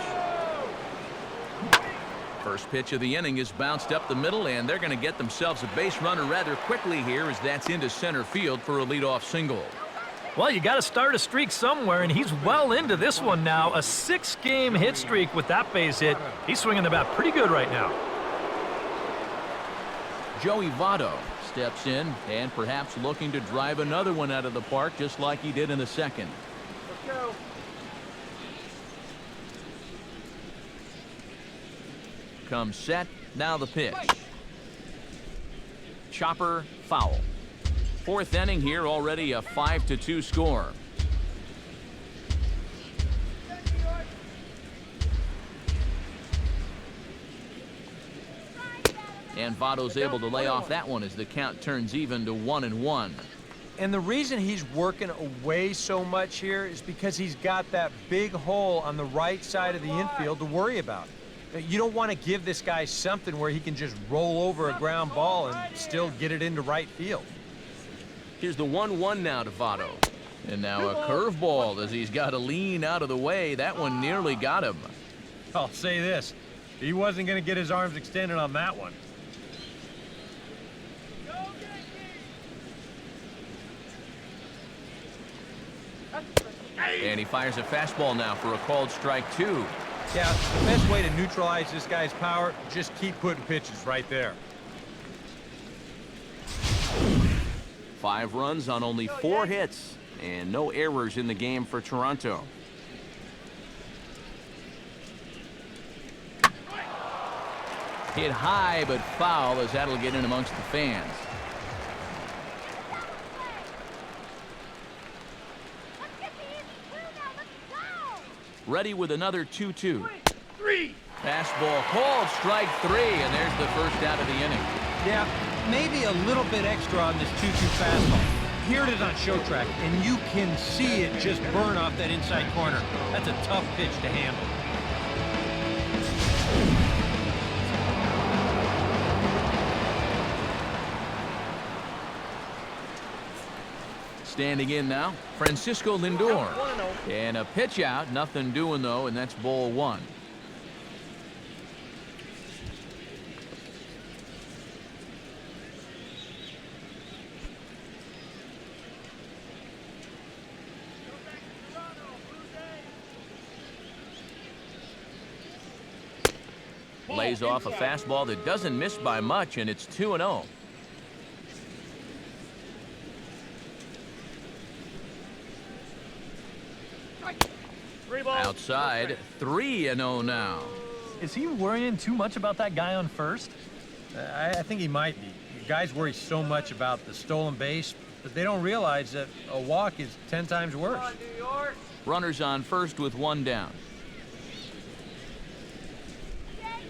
First pitch of the inning is bounced up the middle, and they're going to get themselves a base runner rather quickly here as that's into center field for a leadoff single. Well, you got to start a streak somewhere, and he's well into this one now. A 6-game hit streak with that base hit. He's swinging the bat pretty good right now. Joey Votto steps in and perhaps looking to drive another one out of the park just like he did in the second. Let's go. Comes set, now the pitch. Chopper, foul. 4th inning here, already a 5-2 score. And Votto's able to lay off that one as the count turns even to 1-1. And the reason he's working away so much here is because he's got that big hole on the right side of the infield to worry about. You don't want to give this guy something where he can just roll over a ground ball and still get it into right field. Here's the 1-1 now to Votto. And now a curveball as he's got to lean out of the way. That one nearly got him. I'll say this, he wasn't going to get his arms extended on that one. And he fires a fastball now for a called strike 2. Yeah, the best way to neutralize this guy's power, just keep putting pitches right there. 5 runs on only 4 hits and no errors in the game for Toronto. Hit high but foul as that'll get in amongst the fans. Ready with another 2-2. Fastball called, strike 3, and there's the first out of the inning. Yeah, maybe a little bit extra on this 2-2 fastball. Here it is on show track, and you can see it just burn off that inside corner. That's a tough pitch to handle. Standing in now, Francisco Lindor. And a pitch out, nothing doing though, and that's ball 1. Lays off a fastball that doesn't miss by much, and it's 2-0. Outside, 3-0 now. Is he worrying too much about that guy on first? I think he might be. Guys worry so much about the stolen base, but they don't realize that a walk is 10 times worse. Come on, New York. Runners on first with 1 down. Yankees,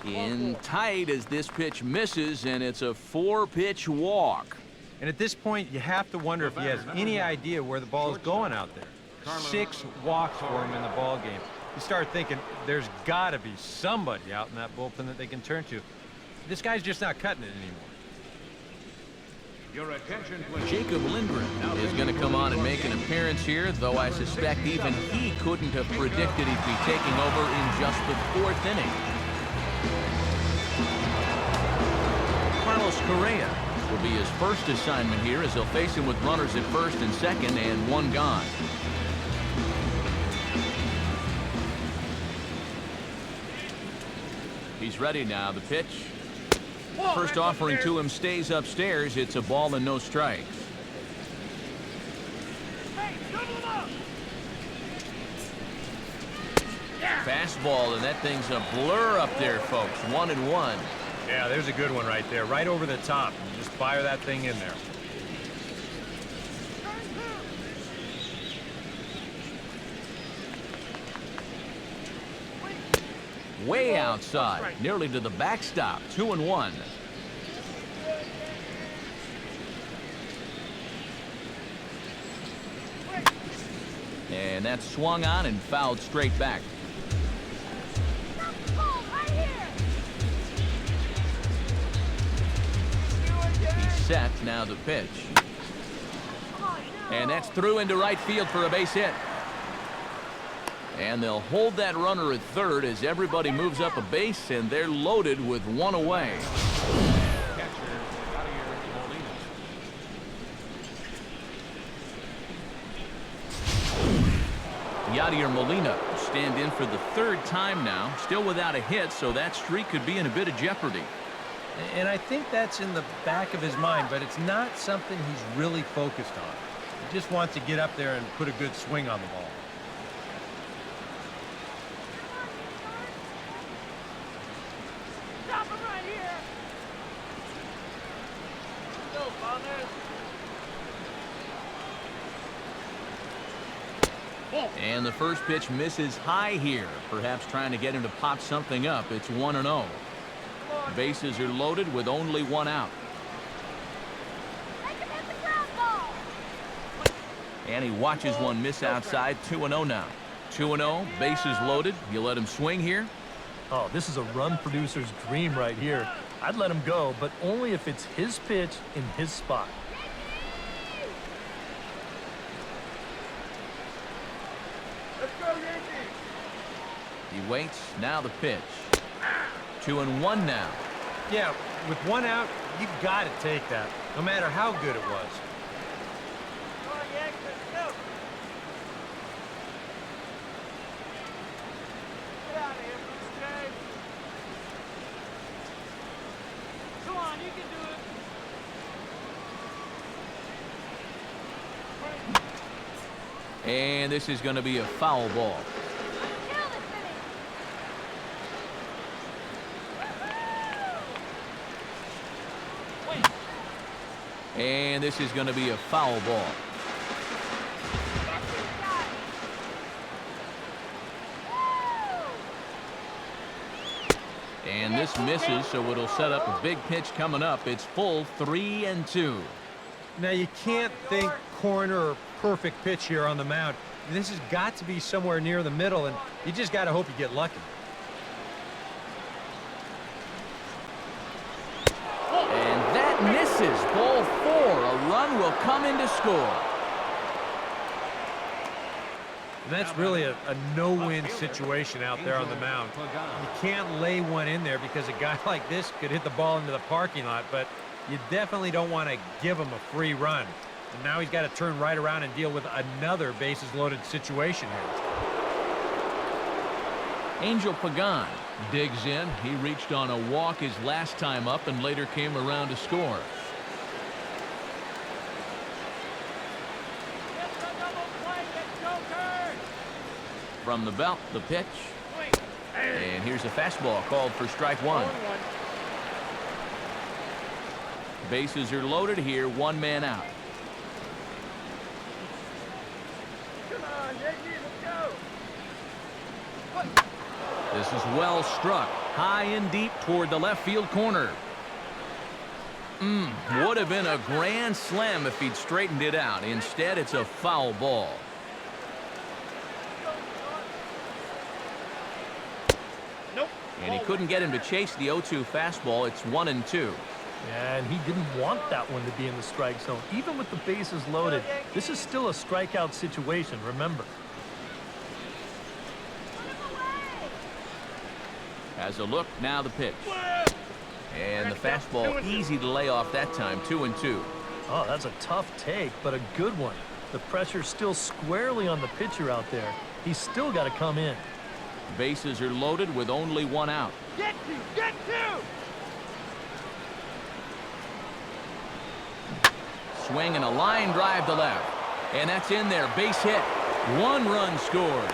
go! In tight as this pitch misses, and it's a 4-pitch walk. And at this point, you have to wonder if he has any idea where the ball is going out there. 6 walks for him in the ball game. You start thinking there's got to be somebody out in that bullpen that they can turn to. This guy's just not cutting it anymore. Your attention, please. Jacob Lindgren is going to come on and make an appearance here, though I suspect even he couldn't have predicted he'd be taking over in just the 4th inning. Carlos Correa will be his first assignment here as he'll face him with runners at first and second and 1 gone. He's ready now. The pitch. First offering to him stays upstairs. It's a ball and no strikes. Hey, double him up! Fastball, and that thing's a blur up there, folks. 1-1. Yeah, there's a good one right there, right over the top. Just fire that thing in there. Way outside, nearly to the backstop. 2-1. And that's swung on and fouled straight back. He's set, now the pitch. And that's through into right field for a base hit. And they'll hold that runner at third as everybody moves up a base, and they're loaded with 1 away. Yadier Molina will stand in for the 3rd time now, still without a hit, so that streak could be in a bit of jeopardy. And I think that's in the back of his mind, but it's not something he's really focused on. He just wants to get up there and put a good swing on the ball. Stop him right here! Go, Father! And the first pitch misses high here, perhaps trying to get him to pop something up. It's 1-0. Bases are loaded with only 1 out. Make him hit the ground ball! And he watches one miss outside. 2-0 now. 2-0, bases loaded. You let him swing here? Oh, this is a run producer's dream right here. I'd let him go, but only if it's his pitch in his spot. Let's go, Yankees! He waits, now the pitch. 2-1 now. Yeah, with 1 out, you've got to take that, no matter how good it was. Come on, Yankees, let's go! Get out of here, Bruce James! Come on, you can do it! And this is going to be a foul ball. Kill this inning! And this is going to be a foul ball. And this misses, so it'll set up a big pitch coming up. It's full 3-2. Now, you can't think corner or perfect pitch here on the mound. This has got to be somewhere near the middle, and you just got to hope you get lucky. And that misses. Ball 4. A run will come in to score. And that's really a no-win situation out there on the mound. You can't lay one in there because a guy like this could hit the ball into the parking lot, but you definitely don't want to give him a free run. And now he's got to turn right around and deal with another bases-loaded situation here. Angel Pagan digs in. He reached on a walk his last time up and later came around to score. From the belt, the pitch. And here's a fastball called for strike 1. Bases are loaded here, 1 man out. Come on, Yankees, let's go. This is well struck, high and deep toward the left field corner. Would have been a grand slam if he'd straightened it out. Instead, it's a foul ball. And he couldn't get him to chase the 0-2 fastball. It's 1-2. Yeah, and he didn't want that one to be in the strike zone. Even with the bases loaded, this is still a strikeout situation, remember. Has a look, now the pitch. And the fastball easy to lay off that time, 2-2. Oh, that's a tough take, but a good one. The pressure's still squarely on the pitcher out there. He's still got to come in. Bases are loaded with only 1 out. Get two! Swing and a line drive to left. And that's in there, base hit. 1 run scores.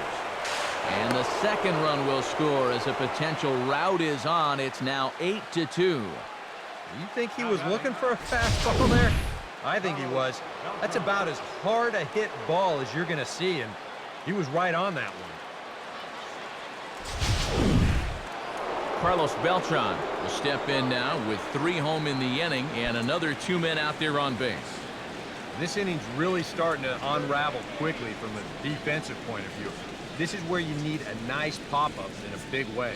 And the second run will score as a potential rout is on. It's now 8-2. You think he was looking for a fastball there? I think he was. That's about as hard a hit ball as you're going to see, and he was right on that one. Carlos Beltran will step in now with 3 home in the inning and another 2 men out there on base. This inning's really starting to unravel quickly from a defensive point of view. This is where you need a nice pop-up in a big way.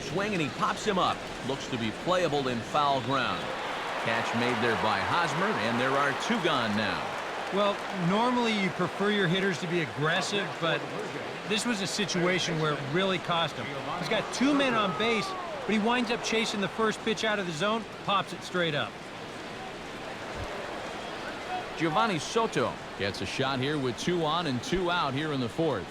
Swing and he pops him up. Looks to be playable in foul ground. Catch made there by Hosmer, and there are 2 gone now. Well, normally you prefer your hitters to be aggressive, but this was a situation where it really cost him. He's got 2 men on base, but he winds up chasing the first pitch out of the zone, pops it straight up. Giovanni Soto gets a shot here with 2 on and 2 out here in the 4th.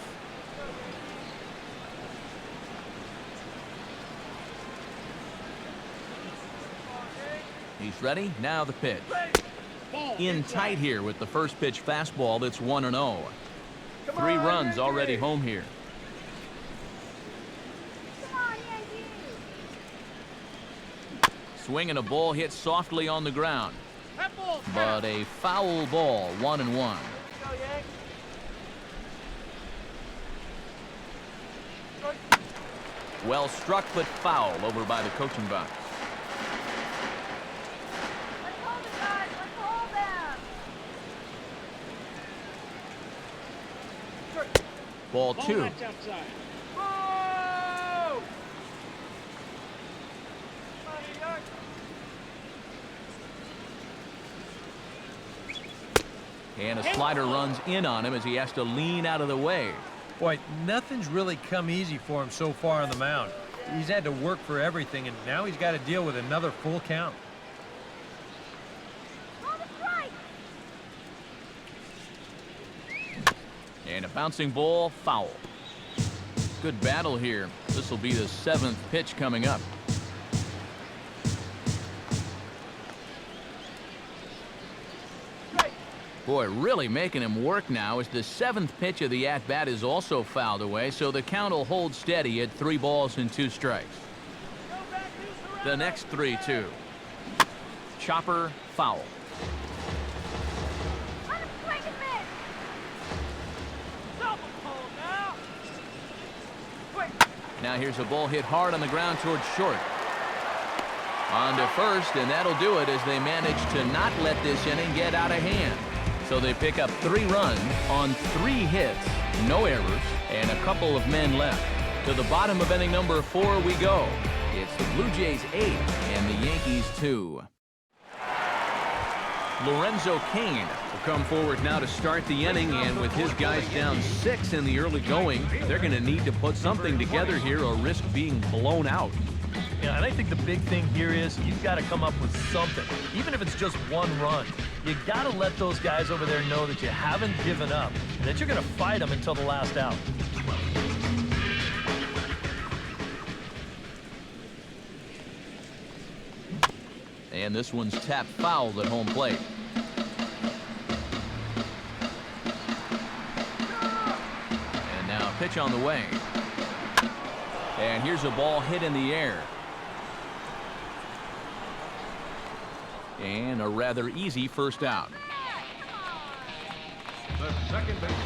He's ready. Now the pitch. In tight here with the first pitch fastball. That's 1-0. 3 runs already home here. Swing and a ball hit softly on the ground. But a foul ball, 1-1. Well struck, but foul over by the coaching box. Ball 2. And a slider runs in on him as he has to lean out of the way. Boy, nothing's really come easy for him so far on the mound. He's had to work for everything, and now he's got to deal with another full count. And a bouncing ball, foul. Good battle here. This will be the 7th pitch coming up. Boy, really making him work now as the 7th pitch of the at-bat is also fouled away, so the count will hold steady at 3 balls and 2 strikes. Go back to The next 3-2. Chopper foul. Let him swing and miss. Double pull now. Quick. Now here's a ball hit hard on the ground towards short. On to first, and that'll do it as they manage to not let this inning get out of hand. So they pick up 3 runs on 3 hits, no errors, and a couple of men left. To the bottom of inning number 4 we go. It's the Blue Jays 8 and the Yankees 2. Lorenzo Cain will come forward now to start the inning, and with his guys down 6 in the early going, they're going to need to put something together here or risk being blown out. Yeah, and I think the big thing here is you've got to come up with something, even if it's just 1 run. You got to let those guys over there know that you haven't given up and that you're going to fight them until the last out. And this one's tapped foul at home plate. And now pitch on the way. And here's a ball hit in the air. And a rather easy first out. The second baseman.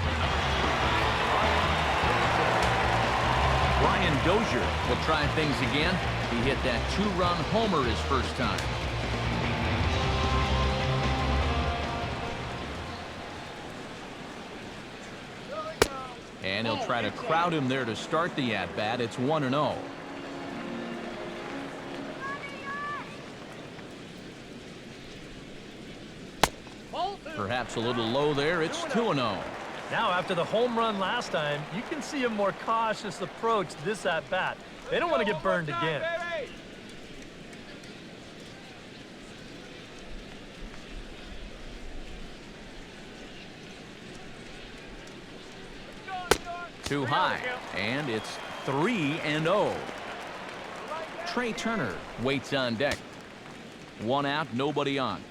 Brian Dozier will try things again. He hit that 2-run homer his first time. And he'll try to crowd him there to start the at-bat. It's 1-0. Perhaps a little low there. It's 2-0. Now, after the home run last time, you can see a more cautious approach this at-bat. They don't want to get burned again. Too high, and it's 3-0. Trey Turner waits on deck. 1 out, nobody on.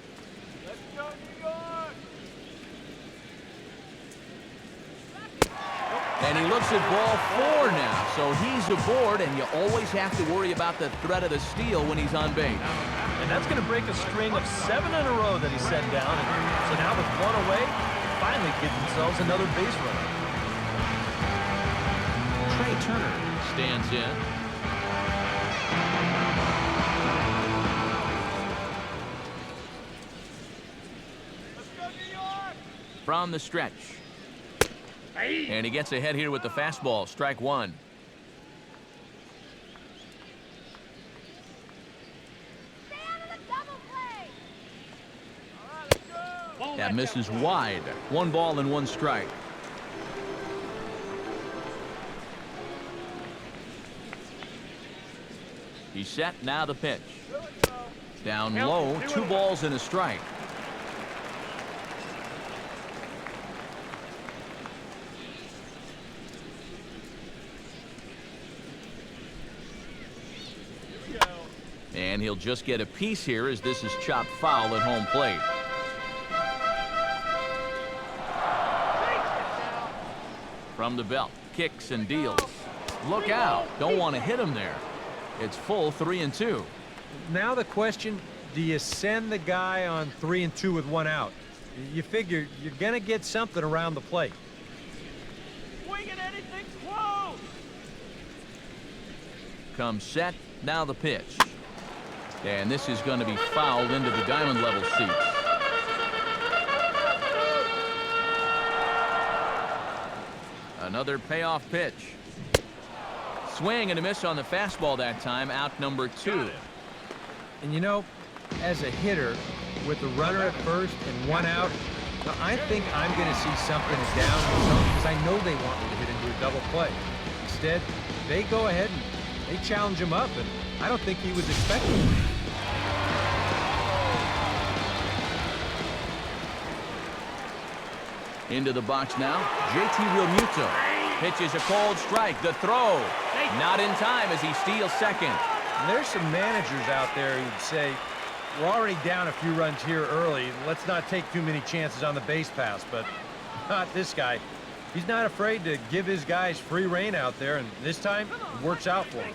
And he looks at ball 4 now, so he's aboard, and you always have to worry about the threat of the steal when he's on base. And that's going to break a string of 7 in a row that he set down. And so now with 1 away, they finally give themselves another base runner. Trey Turner stands in. From the stretch. And he gets ahead here with the fastball. Strike 1. That misses wide. 1 ball and 1 strike. He's set. Now the pitch. Down low. 2 balls and a strike. And he'll just get a piece here as this is chopped foul at home plate. From the belt, kicks and deals. Look out. Don't want to hit him there. It's full 3-2. Now the question, do you send the guy on 3-2 with 1 out? You figure you're going to get something around the plate. Swinging anything close. Comes set. Now the pitch. And this is going to be fouled into the diamond level seats. Another payoff pitch. Swing and a miss on the fastball that time. Out number 2. And you know, as a hitter, with the runner at first and 1 out, I think I'm going to see something down the zone because I know they want me to hit into a double play. Instead, they go ahead and they challenge him up, and I don't think he was expecting it. Into the box now. JT Realmuto pitches a cold strike. The throw. Not in time as he steals second. And there's some managers out there who'd say, we're already down a few runs here early. Let's not take too many chances on the base pass, but not this guy. He's not afraid to give his guys free rein out there, and this time it works out for him.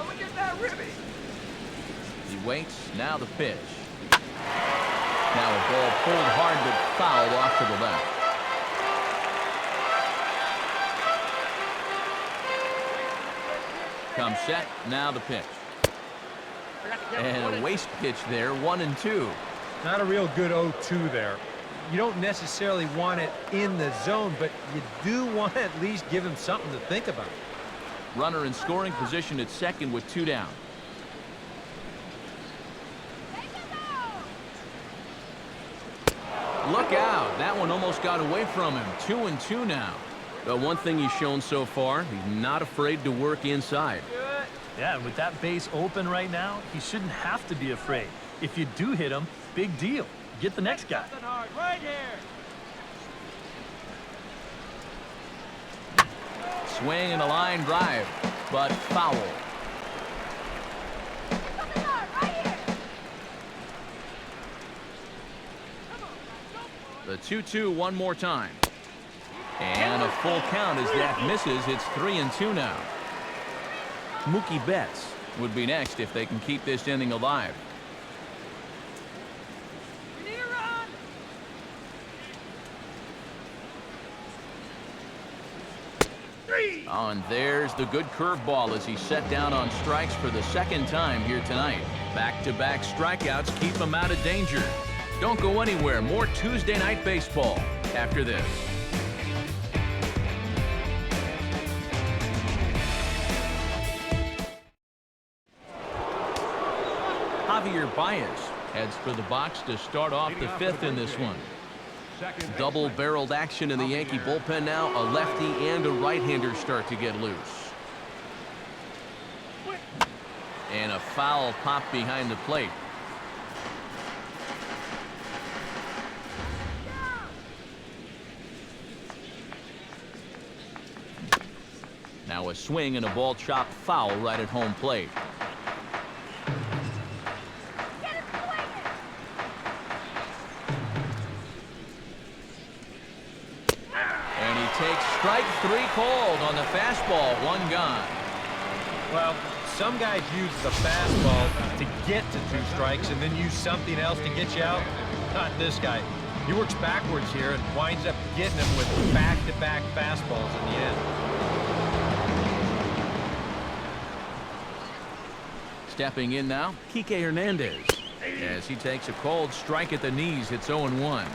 Someone get that ribby. He waits. Now the pitch. Now a ball pulled hard but fouled off to the left. Comes set. Now the pitch. And a waste pitch there. 1-2. Not a real good 0-2 there. You don't necessarily want it in the zone, but you do want to at least give him something to think about. Runner in scoring position at second with 2 down. Look out. That one almost got away from him. 2-2 now. But one thing he's shown so far, he's not afraid to work inside. Yeah, and with that base open right now, he shouldn't have to be afraid. If you do hit him, big deal. Get the next guy. Something hard right here. Swing and a line drive, but foul. Something hard right here. The 2-2 one more time. And a full count as that misses. It's 3-2 now. Mookie Betts would be next if they can keep this inning alive. We need a run. Oh, and there's the good curveball as he's set down on strikes for the second time here tonight. Back-to-back strikeouts keep him out of danger. Don't go anywhere. More Tuesday Night Baseball after this. Javier Baez heads for the box to start off the fifth in this one. Double-barreled action in the Yankee bullpen now. A lefty and a right-hander start to get loose. And a foul pop behind the plate. Now a swing and a ball chopped foul right at home plate. Strike 3 called on the fastball. 1 gone. Well, some guys use the fastball to get to 2 strikes and then use something else to get you out. Not this guy. He works backwards here and winds up getting them with back-to-back fastballs in the end. Stepping in now, Kike Hernandez. As he takes a cold strike at the knees, it's 0-1.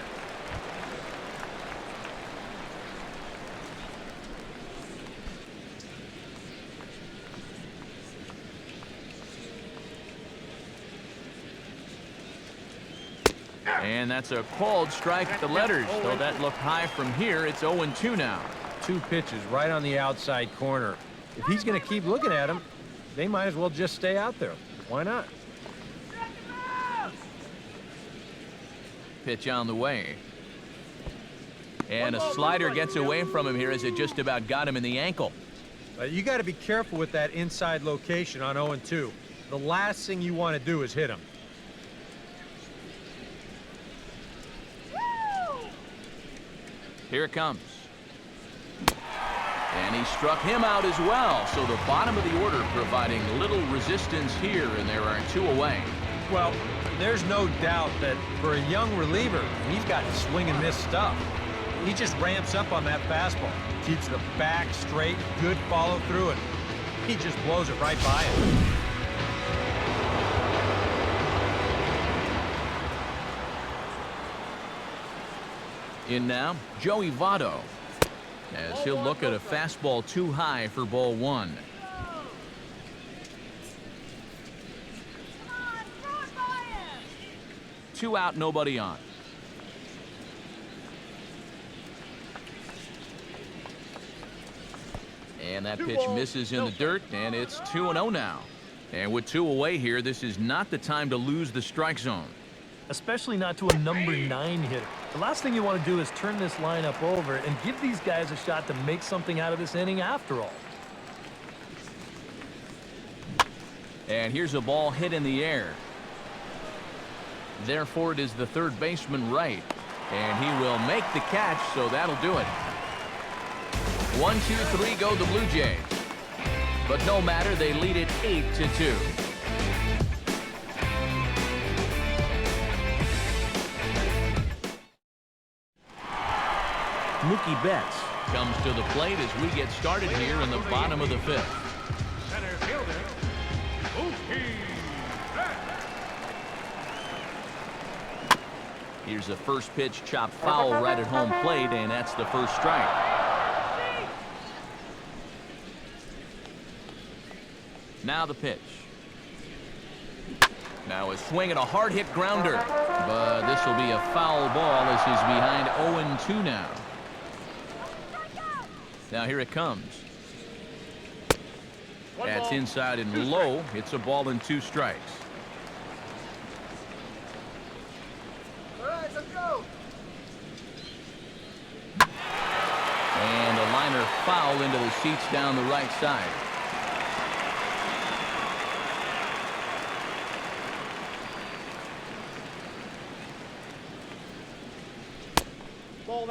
And that's a called strike at the letters. Though that looked high from here, it's 0-2 now. 2 pitches right on the outside corner. If he's going to keep looking at him, they might as well just stay out there. Why not? Pitch on the way. And a slider gets away from him here as it just about got him in the ankle. You got to be careful with that inside location on 0-2. The last thing you want to do is hit him. Here it comes. And he struck him out as well. So the bottom of the order providing little resistance here, and there are 2 away. Well, there's no doubt that for a young reliever, he's got swing and miss stuff. He just ramps up on that fastball, keeps the back straight, good follow through, and he just blows it right by him. In now, Joey Votto, as he'll look at a fastball too high for ball 1. Two out, nobody on. And that pitch misses in the dirt, and it's 2-0 now. And with 2 away here, this is not the time to lose the strike zone. Especially not to a number 9 hitter. The last thing you want to do is turn this lineup over and give these guys a shot to make something out of this inning after all. And here's a ball hit in the air. Therefore, it is the third baseman right. And he will make the catch, so that'll do it. 1, 2, 3 go the Blue Jays. But no matter, they lead it 8-2. Mookie Betts comes to the plate as we get started here in the bottom of the 5th. Center fielder, Mookie Betts. Here's a first pitch chopped foul right at home plate, and that's the first strike. Now the pitch. Now a swing and a hard hit grounder, but this will be a foul ball as he's behind 0-2 now. Now here it comes. That's inside and low. It's a ball and 2 strikes. All right, let's go. And a liner foul into the seats down the right side.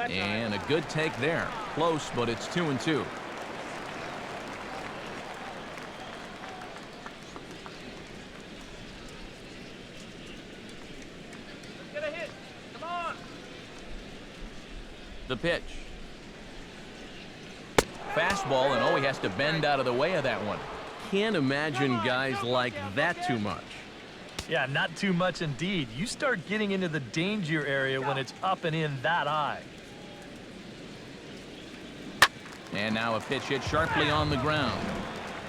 And a good take there. Close, but it's 2-2. Get a hit. Come on. The pitch. Fastball, and he has to bend out of the way of that one. Can't imagine guys like that too much. Yeah, not too much indeed. You start getting into the danger area when it's up and in that high. And now a pitch hit sharply on the ground.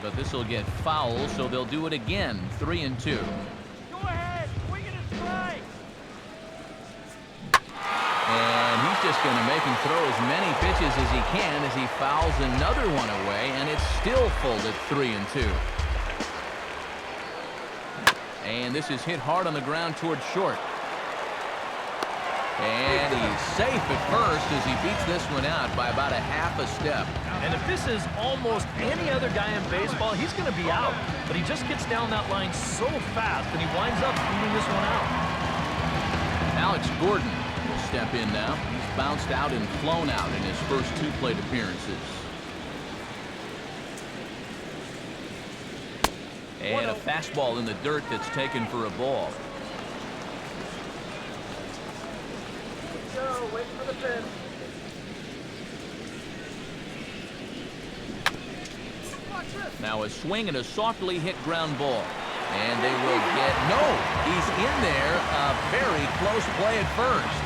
But this will get foul, so they'll do it again. 3-2. Go ahead. Swing it and strike. And he's just going to make him throw as many pitches as he can as he fouls another one away, and it's still full at 3-2. And this is hit hard on the ground towards short. And he's safe at first as he beats this one out by about a half a step. And if this is almost any other guy in baseball, he's going to be out. But he just gets down that line so fast, and he winds up beating this one out. Alex Gordon will step in now. He's bounced out and flown out in his first 2 plate appearances. And a fastball in the dirt that's taken for a ball. Go. Wait for the pitch. Now a swing and a softly hit ground ball. And they will get, no, he's in there. A very close play at first.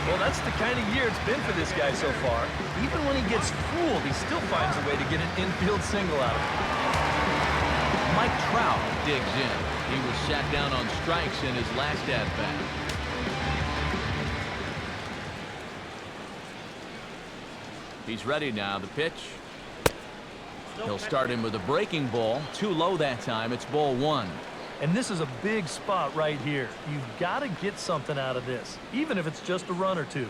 Well, that's the kind of year it's been for this guy so far. Even when he gets fooled, he still finds a way to get an infield single out of it. Mike Trout digs in. He was sat down on strikes in his last at-bat. He's ready now. The pitch. He'll start him with a breaking ball. Too low that time. It's ball 1. And this is a big spot right here. You've got to get something out of this, even if it's just a run or 2.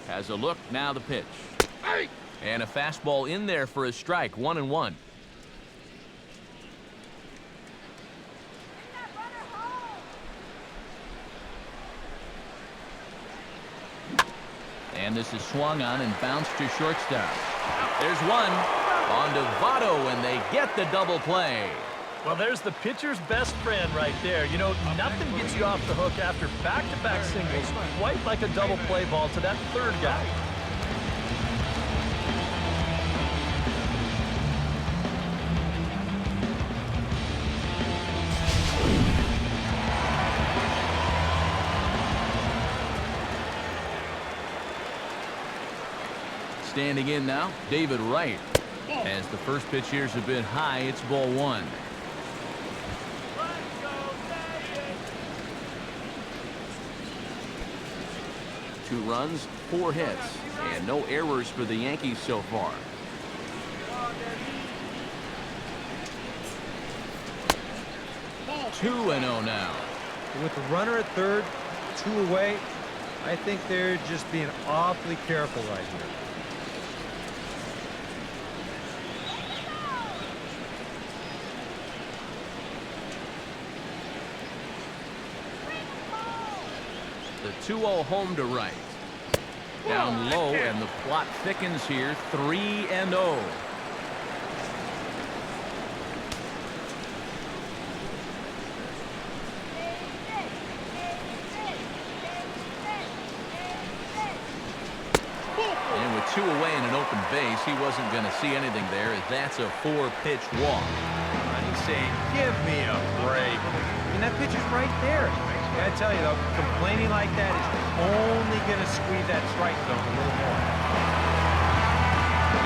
Has a look. Now the pitch. And a fastball in there for a strike. 1-1. And this is swung on and bounced to shortstop. There's one. On to Votto, and they get the double play. Well, there's the pitcher's best friend right there. You know, nothing gets you off the hook after back-to-back singles, quite like a double play ball to that third guy. Standing in now, David Wright. As the first pitch here's a bit high, it's ball 1. Two runs, 4 hits, and no errors for the Yankees so far. Ball 2-0 now. With the runner at third, 2 away, I think they're just being awfully careful right here. The 2-0 home to right. Down low, and the plot thickens here. 3-0. And with 2 away and an open base, he wasn't going to see anything there, as that's a 4-pitch walk. He's saying, give me a break. And that pitch is right there. I tell you, though, complaining like that is only going to squeeze that strike zone a little more.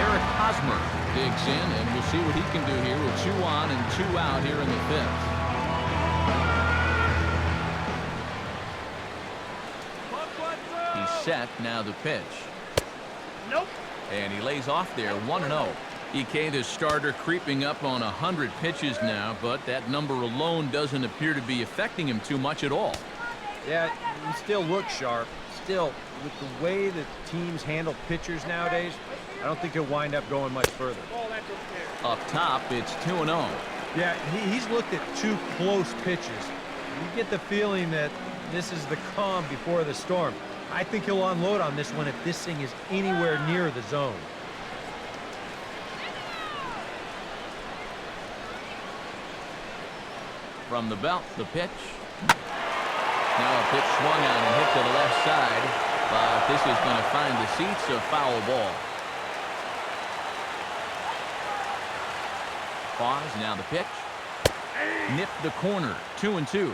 Eric Hosmer digs in, and we'll see what he can do here with 2 on and 2 out here in the 5th. He's set. Now the pitch. Nope. And he lays off there. 1-0. EK, the starter, creeping up on 100 pitches now, but that number alone doesn't appear to be affecting him too much at all. Yeah, he still looks sharp. Still, with the way that teams handle pitchers nowadays, I don't think he'll wind up going much further. Up top, it's 2-0. Yeah, he's looked at 2 close pitches. You get the feeling that this is the calm before the storm. I think he'll unload on this one if this thing is anywhere near the zone. From the belt, the pitch. Now a pitch swung on and hit to the left side, but this is going to find the seats, a foul ball. Pause, now the pitch. Nipped the corner, 2-2.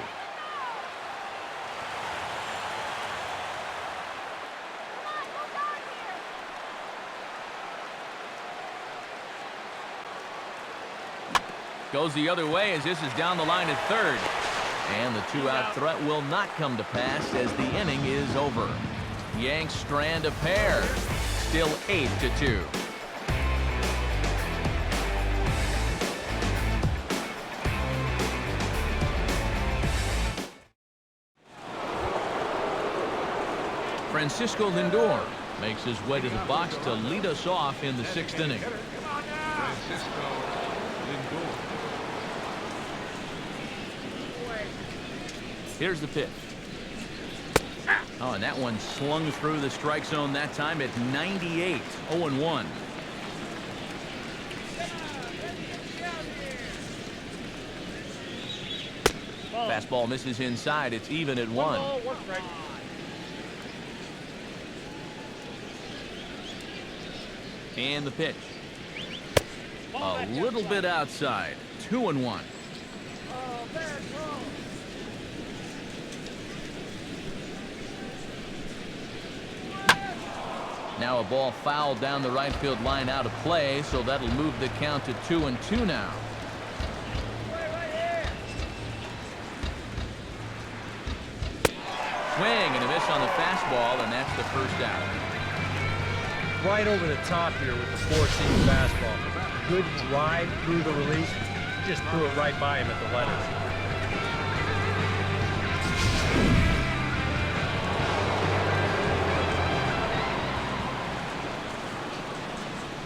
Goes the other way as this is down the line at third. And the 2-out threat will not come to pass as the inning is over. Yanks strand a pair. Still 8-2. Francisco Lindor makes his way to the box to lead us off in the 6th inning. Francisco Lindor. Here's the pitch. Oh, and that one slung through the strike zone that time at 98. 0-1. Fastball misses inside. It's even at 1. And the pitch. A little bit outside. 2-1. Now a ball fouled down the right field line out of play, so that'll move the count to 2-2 now. Swing and a miss on the fastball, and that's the first out. Right over the top here with the 4-seam fastball. Good drive through the release. Just threw it right by him at the letters.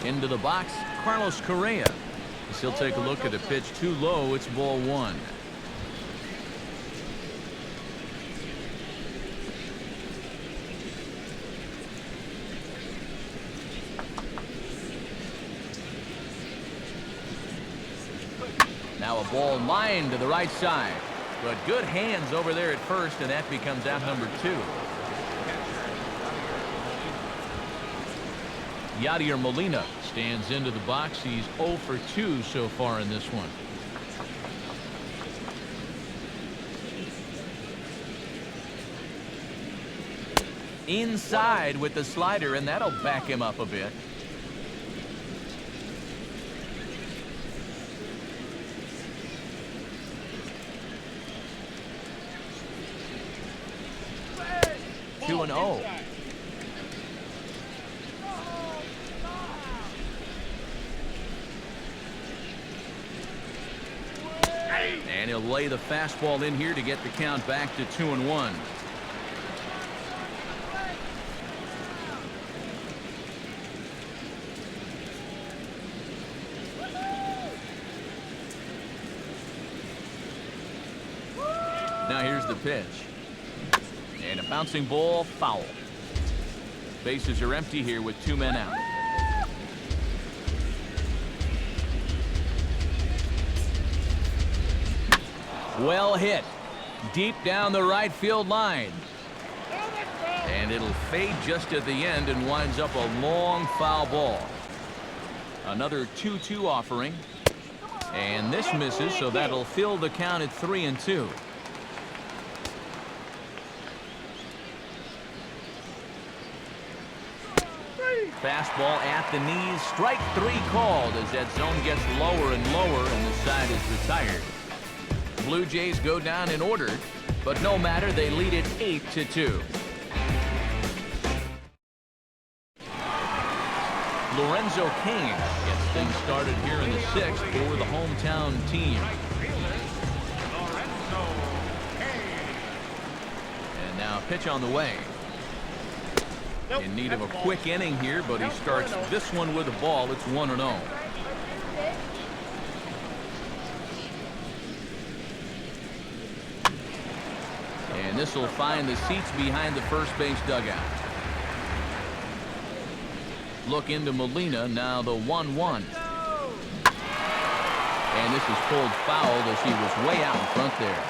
Into the box, Carlos Correa. He'll take a look at a pitch too low. It's ball 1. Now a ball lined to the right side, but good hands over there at first, and that becomes out number 2. Yadier Molina stands into the box. He's 0 for 2 so far in this one. Inside with the slider, and that'll back him up a bit. Two and 0. And he'll lay the fastball in here to get the count back to 2-1. Now here's the pitch. And a bouncing ball, foul. Bases are empty here with 2 men out. Well hit. Deep down the right field line. And it'll fade just at the end and winds up a long foul ball. Another 2-2 offering. And this misses, so that'll fill the count at 3-2. Fastball at the knees. Strike 3 called as that zone gets lower and lower and the side is retired. Blue Jays go down in order, but no matter, they lead it 8-2. Lorenzo Cain gets things started here in the 6th for the hometown team. And now pitch on the way. In need of a quick inning here, but he starts this one with a ball. It's 1-0. And this will find the seats behind the first base dugout. Look into Molina, now the 1-1. And this is pulled foul as he was way out in front there.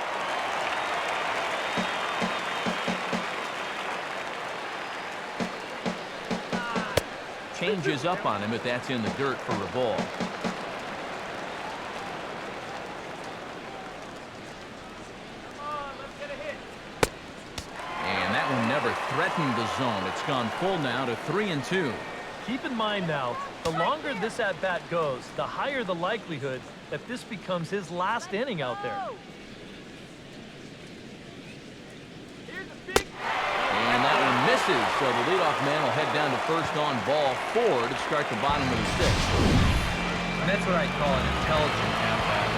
Changes up on him, but that's in the dirt for a ball. And that one never threatened the zone. It's gone full now to 3-2. Keep in mind now, the longer this at-bat goes, the higher the likelihood that this becomes his last inning out there. And that one misses, so the leadoff man will head down to first on ball 4 to start the bottom of the 6th. And that's what I call an intelligent at-bat.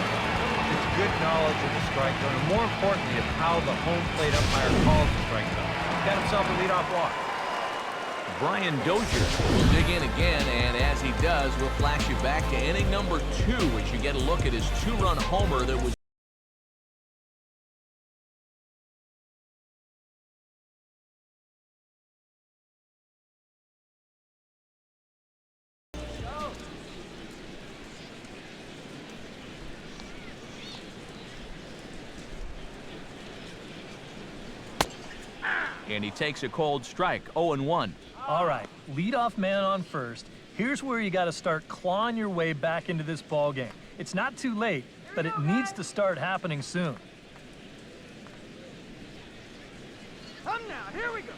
It's good knowledge of the strike zone, and more importantly, of how the home plate umpire calls the strike zone. Got himself a leadoff walk. Brian Dozier will dig in again, and as he does, we'll flash you back to inning number 2 as you get a look at his 2-run homer that was and he takes a cold strike. 0-1. All right, leadoff man on first. Here's where you got to start clawing your way back into this ball game. It's not too late, but it needs to start happening soon. Come now, here we go.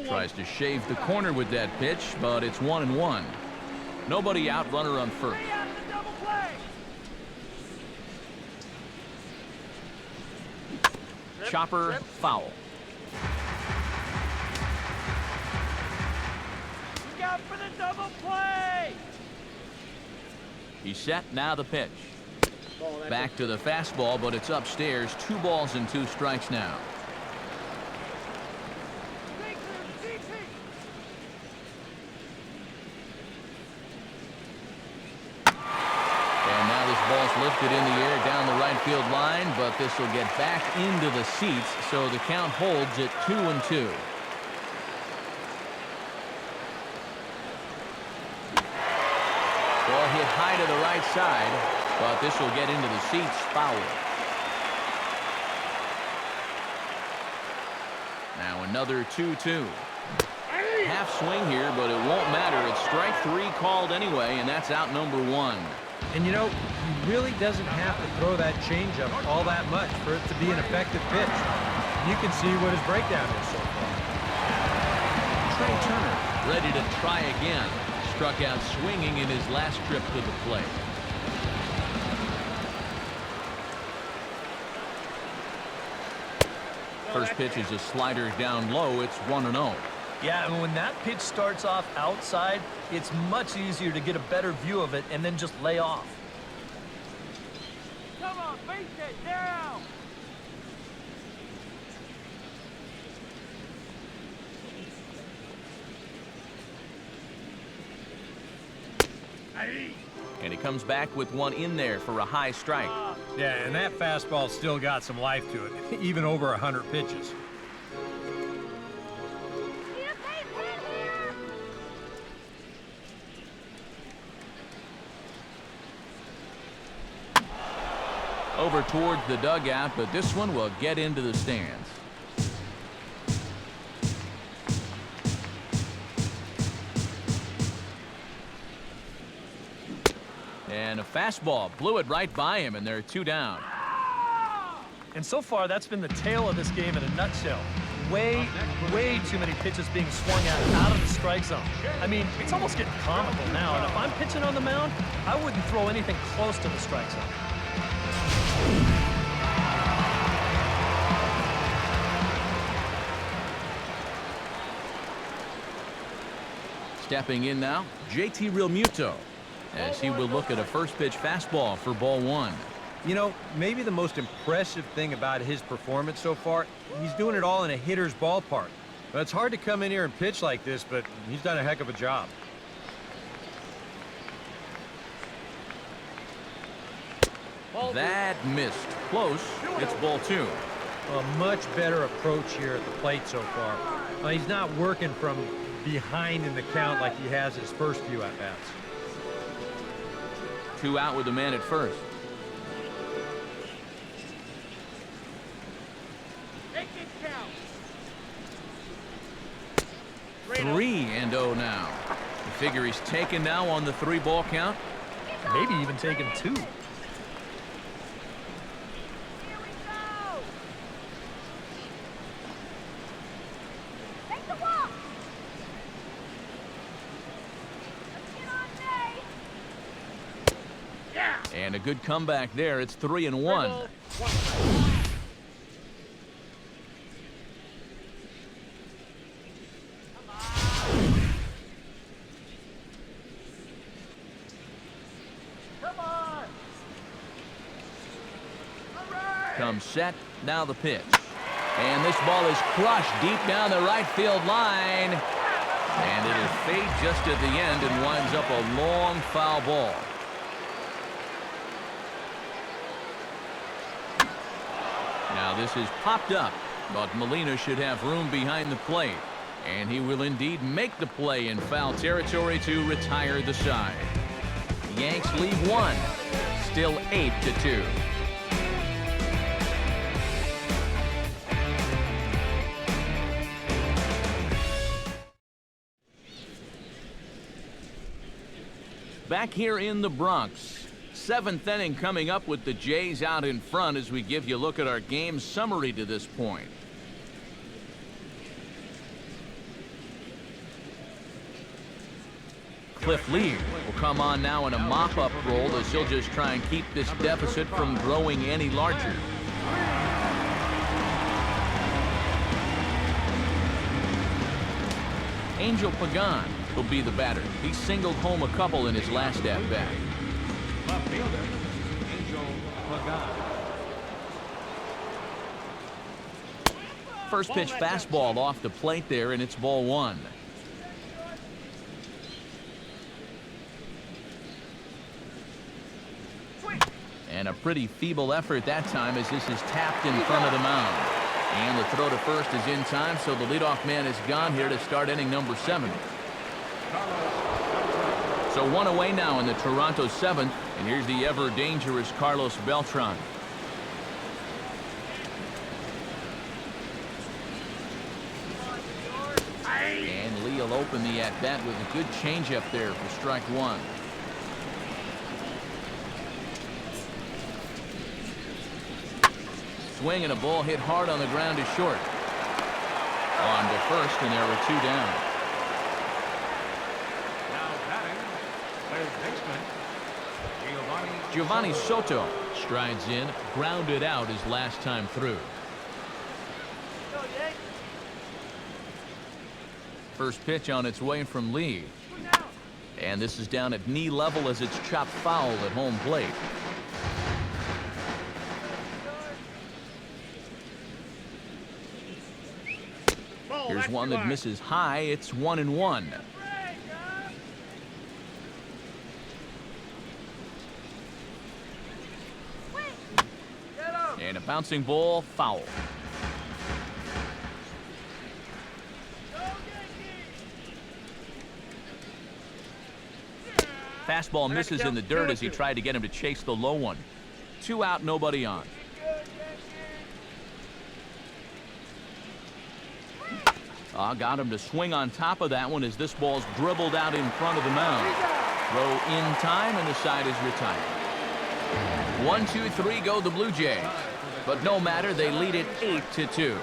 Tries to shave the corner with that pitch, but it's 1-1. Nobody out, runner on first. Stay out of the double play. Chopper, foul. Look out for the double play. He's set, now the pitch. Back to the fastball, but it's upstairs. 2 balls and 2 strikes now. And now this ball's lifted in the air down the right field line, but this will get back into the seats, so the count holds at 2-2. Ball hit high to the right side, but this will get into the seats, foul. Now another 2-2. Half swing here, but it won't matter. It's strike 3 called anyway, and that's out number 1. And you know, he really doesn't have to throw that changeup all that much for it to be an effective pitch. You can see what his breakdown is so far. Trey Turner ready to try again. Struck out swinging in his last trip to the plate. First pitch is a slider down low. It's 1-0. Yeah, and when that pitch starts off outside, it's much easier to get a better view of it and then just lay off. Come on, face it down. And he comes back with one in there for a high strike. Yeah, and that fastball still got some life to it, even over 100 pitches. Over towards the dugout, but this one will get into the stands. And a fastball blew it right by him, and they're 2 down. And so far, that's been the tale of this game in a nutshell. Way too many pitches being swung out of the strike zone. I mean, it's almost getting comical now, and if I'm pitching on the mound, I wouldn't throw anything close to the strike zone. Stepping in now, JT Realmuto, as he will look at a first pitch fastball for ball 1. You know, maybe the most impressive thing about his performance so far, he's doing it all in a hitter's ballpark. But it's hard to come in here and pitch like this, but he's done a heck of a job. That missed. Close. It's ball 2. A much better approach here at the plate so far. He's not working from behind in the count like he has his first few at-bats. 2 out with the man at first. 3-0 now. You figure he's taken now on the 3-ball count. Maybe even taking 2. And a good comeback there. It's 3-1. Comes set. Now the pitch. And this ball is crushed deep down the right field line. And it'll fade just at the end and winds up a long foul ball. Now this is popped up, but Molina should have room behind the plate. And he will indeed make the play in foul territory to retire the side. The Yanks lead 1. Still 8-2. Back here in the Bronx. 7th inning coming up with the Jays out in front as we give you a look at our game summary to this point. Cliff Lee will come on now in a mop-up role as he'll just try and keep this deficit from growing any larger. Angel Pagan will be the batter. He singled home a couple in his last at-bat. Left fielder, Angel Pagan. First pitch fastball off the plate there, and it's ball 1. And a pretty feeble effort that time as this is tapped in front of the mound. And the throw to first is in time, so the leadoff man is gone here to start inning number 7. So 1 away now in the Toronto 7th, and here's the ever-dangerous Carlos Beltran. And Lee will open the at-bat with a good changeup there for strike 1. Swing and a ball hit hard on the ground to short. On to first, and there were 2 down. Now batting, third baseman, Giovanni Soto strides in, grounded out his last time through. First pitch on its way from Lee. And this is down at knee level as it's chopped foul at home plate. Here's one that misses high. It's 1-1. Bouncing ball, foul. Fastball misses in the dirt as he tried to get him to chase the low one. 2 out, nobody on. Got him to swing on top of that one as this ball's dribbled out in front of the mound. Throw in time, and the side is retired. 1, 2, 3 go the Blue Jays. But no matter, they lead it 8-2.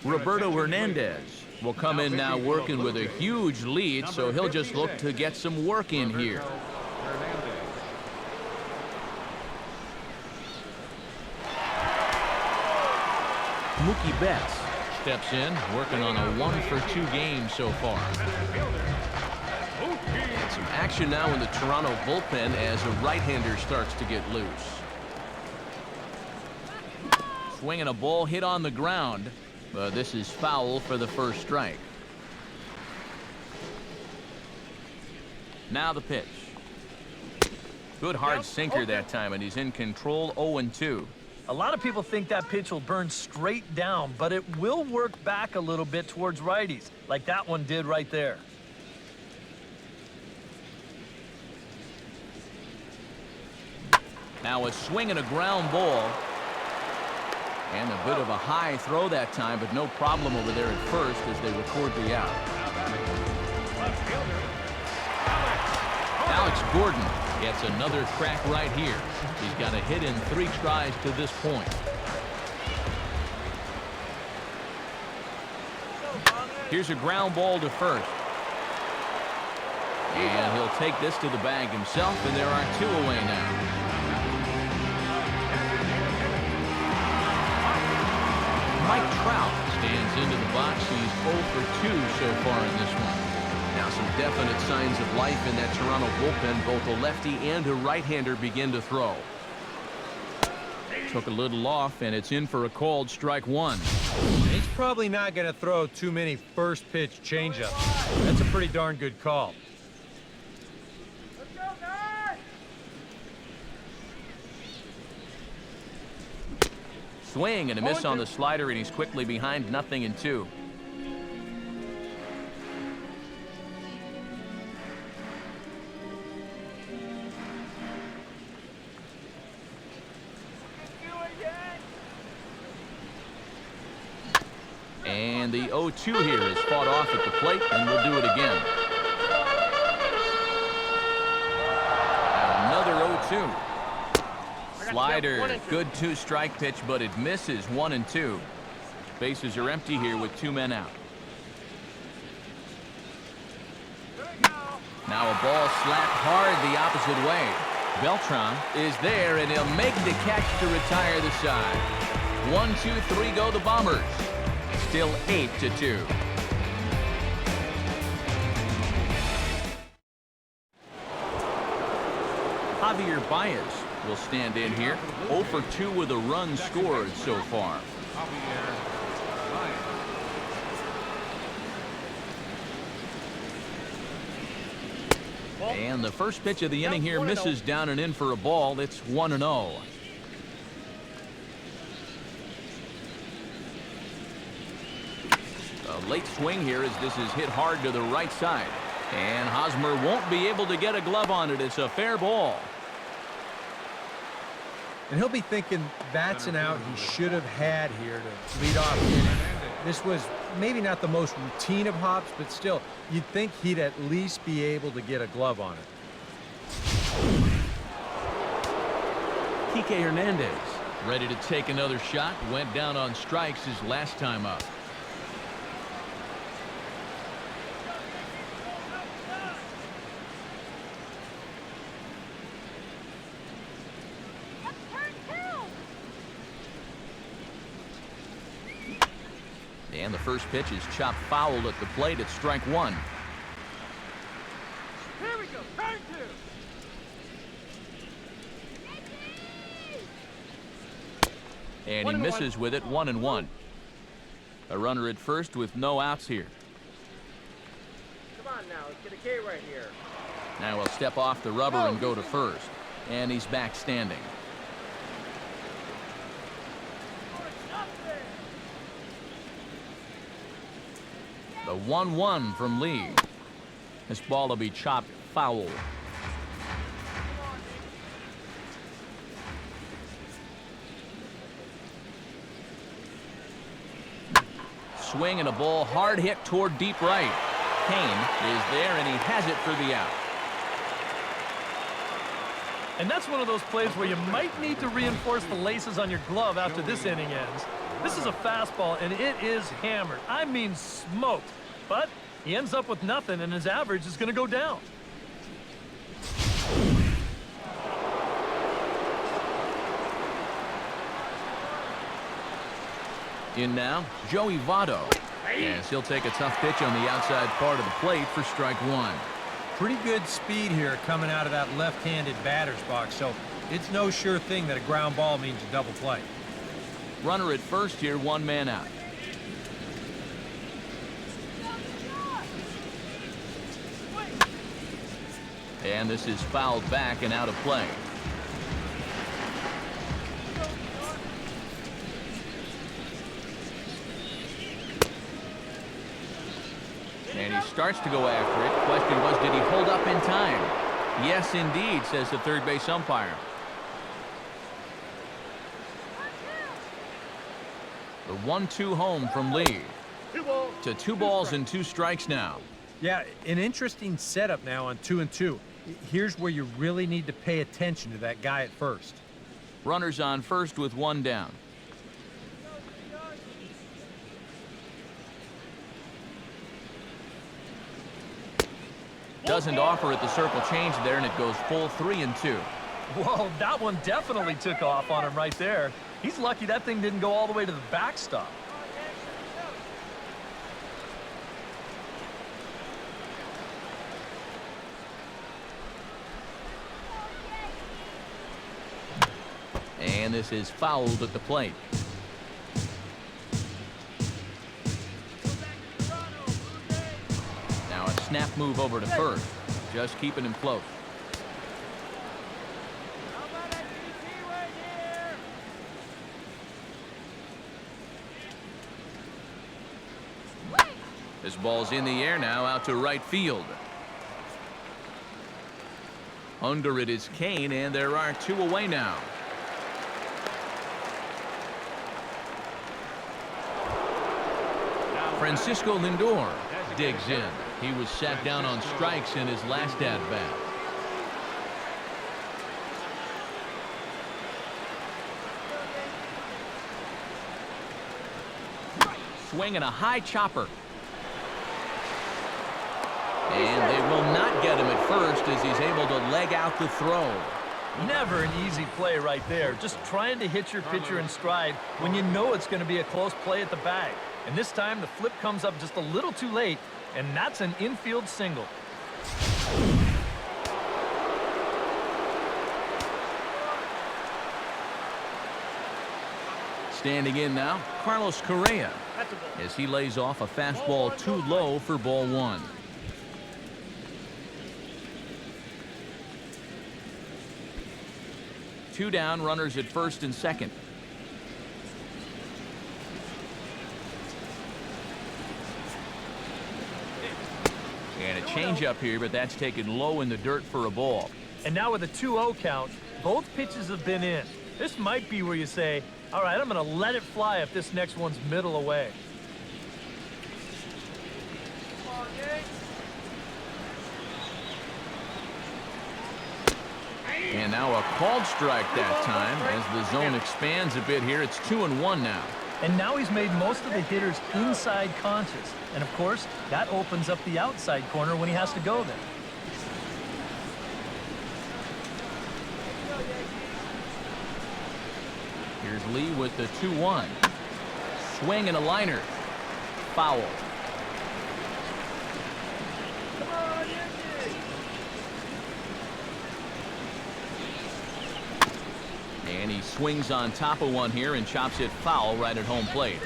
Roberto Hernandez will come in now working with a huge lead, so he'll just look to get some work in here. Mookie Betts steps in, working on a 1-for-2 game so far. And some action now in the Toronto bullpen as a right-hander starts to get loose. Swinging a ball hit on the ground, but this is foul for the first strike. Now the pitch. Good hard sinker that time, and he's in control. 0-2. A lot of people think that pitch will burn straight down, but it will work back a little bit towards righties, like that one did right there. Now a swing and a ground ball. And a bit of a high throw that time, but no problem over there at first as they record the out. Alex Gordon gets another crack right here. He's got a hit in 3 tries to this point. Here's a ground ball to first. And he'll take this to the bag himself, and there are 2 away now. Mike Trout stands into the box. He's 0-for-2 so far in this one. Now some definite signs of life in that Toronto bullpen. Both a lefty and a right-hander begin to throw. Took a little off, and it's in for a called strike 1. He's probably not going to throw too many first-pitch changeups. That's a pretty darn good call. Swing and a miss on the slider, and he's quickly behind 0-2. And the 0-2 here is fought off at the plate, and we'll do it again. Another 0-2. Slider, good 2-strike pitch, but it misses. 1-2. Bases are empty here with 2 men out. Now a ball slapped hard the opposite way. Beltran is there, and he'll make the catch to retire the side. 1, 2, 3 go the Bombers. Still 8-2. Javier Baez will stand in here. 0-for-2 with a run scored so far. And the first pitch of the inning here misses down and in for a ball. It's 1-0. A late swing here as this is hit hard to the right side. And Hosmer won't be able to get a glove on it. It's a fair ball. And he'll be thinking that's an out he should have had here to lead off the inning. This was maybe not the most routine of hops, but still, you'd think he'd at least be able to get a glove on it. Kike Hernandez ready to take another shot. Went down on strikes his last time up. And the first pitch is chopped foul at the plate at strike 1. Here we go. Turn 2. And he misses with it. 1-1. A runner at first with no outs here. Come on, on now. Let's get a K right here. Now he'll step off the rubber and go to first. And he's back standing. The 1-1 from Lee. This ball will be chopped foul. Swing and a ball hard hit toward deep right. Kane is there and he has it for the out. And that's one of those plays where you might need to reinforce the laces on your glove after this inning ends. This is a fastball, and it is hammered. I mean smoked. But he ends up with nothing, and his average is going to go down. In now, Joey Votto. Yes, he'll take a tough pitch on the outside part of the plate for strike one. Pretty good speed here coming out of that left-handed batter's box, so it's no sure thing that a ground ball means a double play. Runner at first here, one man out. And this is fouled back and out of play. And he starts to go after it. Question was, did he hold up in time? Yes, indeed, says the third base umpire. The 1-2 home from Lee. To 2 balls and 2 strikes now. Yeah, an interesting setup now on 2-2. Here's where you really need to pay attention to that guy at first. Runners on first with 1 down. Doesn't offer at the circle change there, and it goes full 3-2. Whoa, that one definitely took off on him right there. He's lucky that thing didn't go all the way to the backstop. And this is fouled at the plate. Now a snap move over to first, just keeping him close. This ball's in the air now, out to right field. Under it is Kane, and there are 2 away now. Francisco Lindor digs in. He was sat down on strikes in his last at-bat. Swing and a high chopper. And they will not get him at first as he's able to leg out the throw. Never an easy play right there. Just trying to hit your pitcher in stride when you know it's going to be a close play at the bag. And this time the flip comes up just a little too late, and that's an infield single. Standing in now, Carlos Correa, as he lays off a fastball too low for ball 1. Two down, runners at first and second. And a changeup here, but that's taken low in the dirt for a ball. And now with a 2-0 count, both pitches have been in. This might be where you say, all right, I'm going to let it fly if this next one's middle away. And now a called strike that time as the zone expands a bit here. It's 2-1 now. And now he's made most of the hitters inside conscious. And of course, that opens up the outside corner when he has to go there. Here's Lee with the 2-1. Swing and a liner. Foul. And he swings on top of one here and chops it foul right at home plate.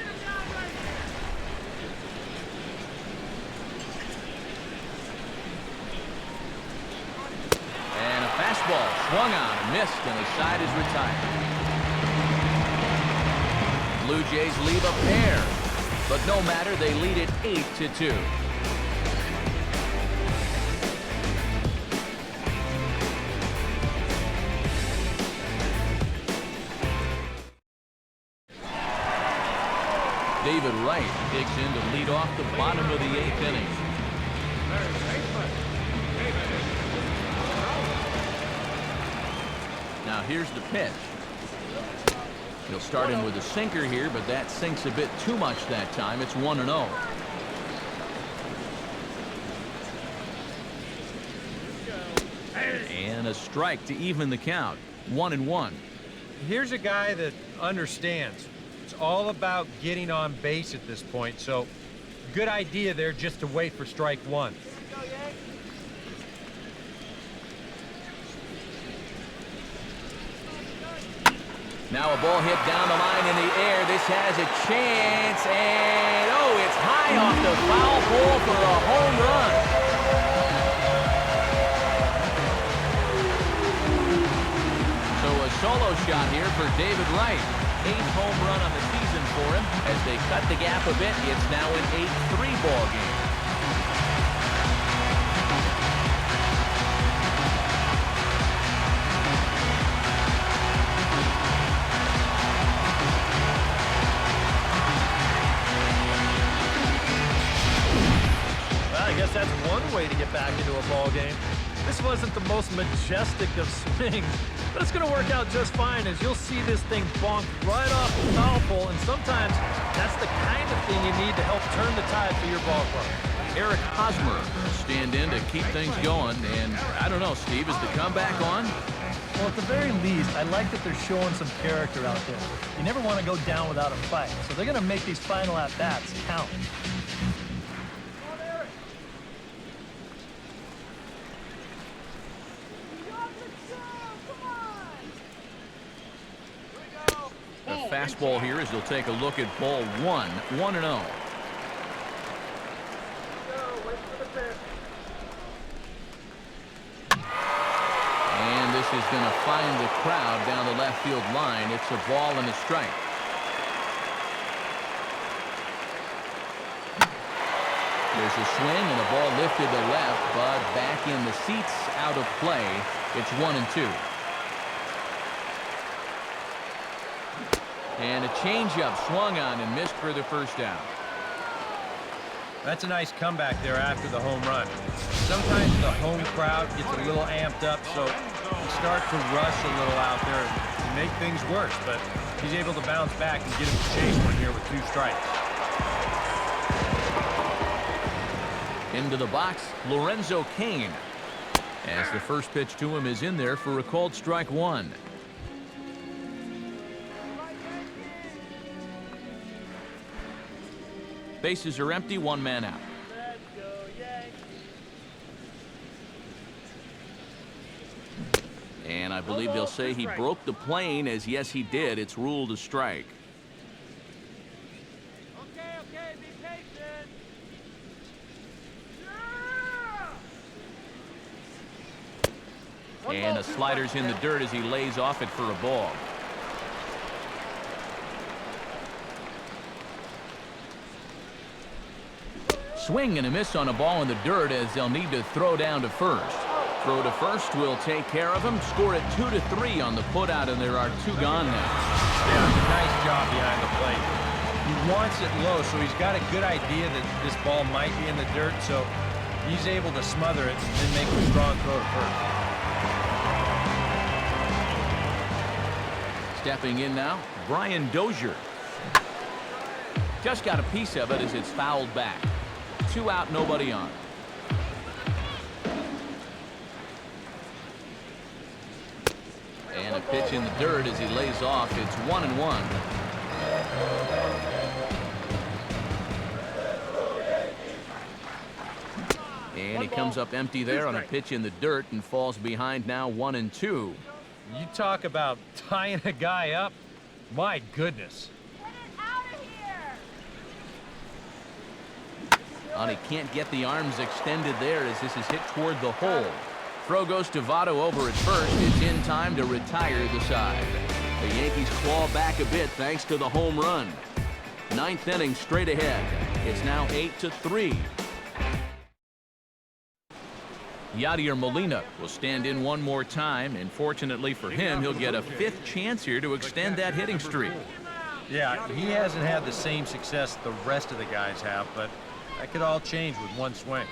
fastball swung on and missed, and the side is retired. Blue Jays leave a pair, but no matter, they lead it 8-2. David Wright digs in to lead off the bottom of the 8th inning. Third baseman, David. Now here's the pitch. He'll start him with a sinker here, but that sinks a bit too much that time. It's 1-0. And a strike to even the count. 1-1. Here's a guy that understands. It's all about getting on base at this point, so good idea there just to wait for strike one. Now a ball hit down the line in the air. This has a chance, and oh, it's high off the foul pole for a home run. So a solo shot here for David Wright. 8th home run on the season for him. As they cut the gap a bit, it's now an 8-3 ball game. Well, I guess that's one way to get back into a ball game. This wasn't the most majestic of swings, but it's going to work out just fine, as you'll see this thing bonk right off the foul pole, and sometimes that's the kind of thing you need to help turn the tide for your ball club. Eric Hosmer will stand in to keep things going, and I don't know, Steve, is the comeback on? Well, at the very least, I like that they're showing some character out there. You never want to go down without a fight, so they're going to make these final at-bats count. The fastball here as they'll take a look at ball 1, 1-0. And this is going to find the crowd down the left field line. It's a ball and a strike. There's a swing and a ball lifted to left, but back in the seats, out of play. It's 1-2. And a changeup swung on and missed for the first down. That's a nice comeback there after the home run. Sometimes the home crowd gets a little amped up, so you start to rush a little out there to make things worse, but he's able to bounce back and get him to chase one here with 2 strikes. Into the box, Lorenzo Cain. As the first pitch to him is in there for a called strike 1. Bases are empty, 1 man out. Let's go, Yankees. And I believe they'll say he broke the plane, as yes, he did. It's ruled a strike. Okay, be patient. Yeah! And a slider's in the dirt as he lays off it for a ball. Swing and a miss on a ball in the dirt as they'll need to throw down to first. Throw to first will take care of him. Score it 2-3 on the putout, and there are 2 gone now. Yeah, nice job behind the plate. He wants it low, so he's got a good idea that this ball might be in the dirt, so he's able to smother it and then make a strong throw to first. Stepping in now, Brian Dozier. Just got a piece of it as it's fouled back. 2 out, nobody on. And a pitch in the dirt as he lays off. It's 1-1. And he comes up empty there on a pitch in the dirt and falls behind now 1-2. You talk about tying a guy up. My goodness. Get it out of here! And he can't get the arms extended there as this is hit toward the hole. Throw goes to Votto over at first. It's in time to retire the side. The Yankees claw back a bit thanks to the home run. Ninth inning straight ahead. It's now 8-3. Yadier Molina will stand in one more time, and fortunately for him, he'll get a 5th chance here to extend that hitting streak. Yeah, he hasn't had the same success the rest of the guys have, but that could all change with one swing.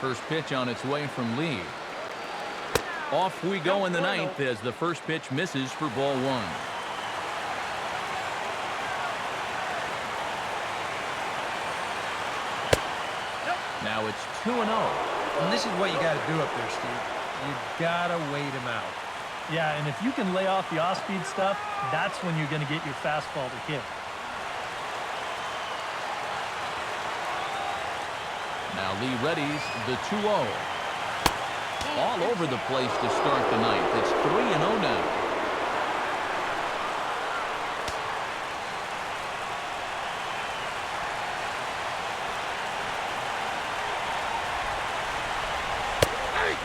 First pitch on its way from Lee. Off we go in the ninth as the first pitch misses for ball 1. Now it's 2-0. And this is what you got to do up there, Steve. You got to wait him out. Yeah, and if you can lay off the off-speed stuff, that's when you're going to get your fastball to hit. Now Lee readies the 2-0. All over the place to start the ninth. It's 3-0 now.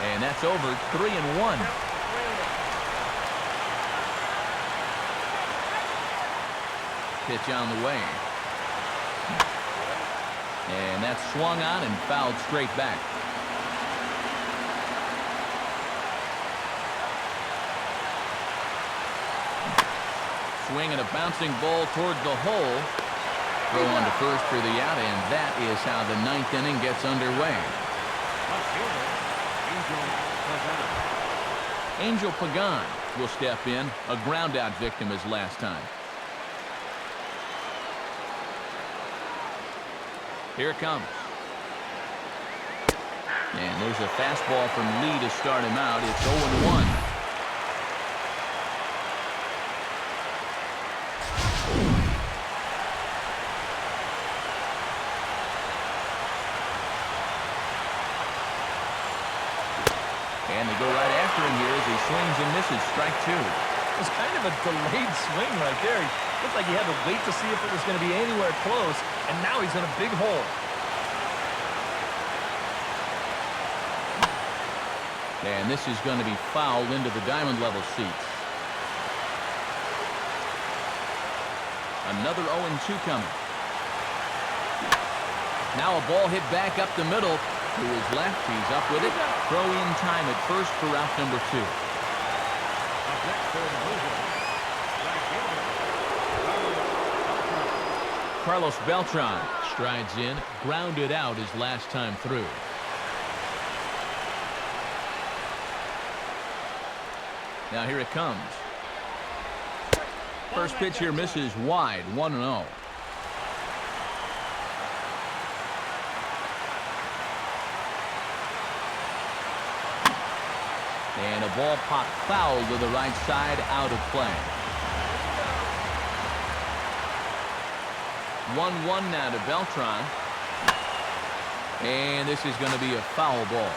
And that's over. 3-1. Pitch on the way. And that's swung on and fouled straight back. Swing and a bouncing ball toward the hole. Throw on to first for the out, and that is how the ninth inning gets underway. Angel Pagan will step in, a ground out victim as last time. Here it comes. And there's a fastball from Lee to start him out. It's 0-1. And they go right after him here as he swings and misses. Strike 2. It was kind of a delayed swing right there. He looked like he had to wait to see if it was going to be anywhere close, and now he's in a big hole. And this is going to be fouled into the diamond level seats. Another 0-2 coming. Now a ball hit back up the middle. To his left, he's up with it. Throw in time at first for out number 2. Carlos Beltran strides in, grounded out his last time through. Now here it comes. First pitch here misses wide, 1-0. And a ball popped foul to the right side, out of play. 1-1 now to Beltran. And this is going to be a foul ball.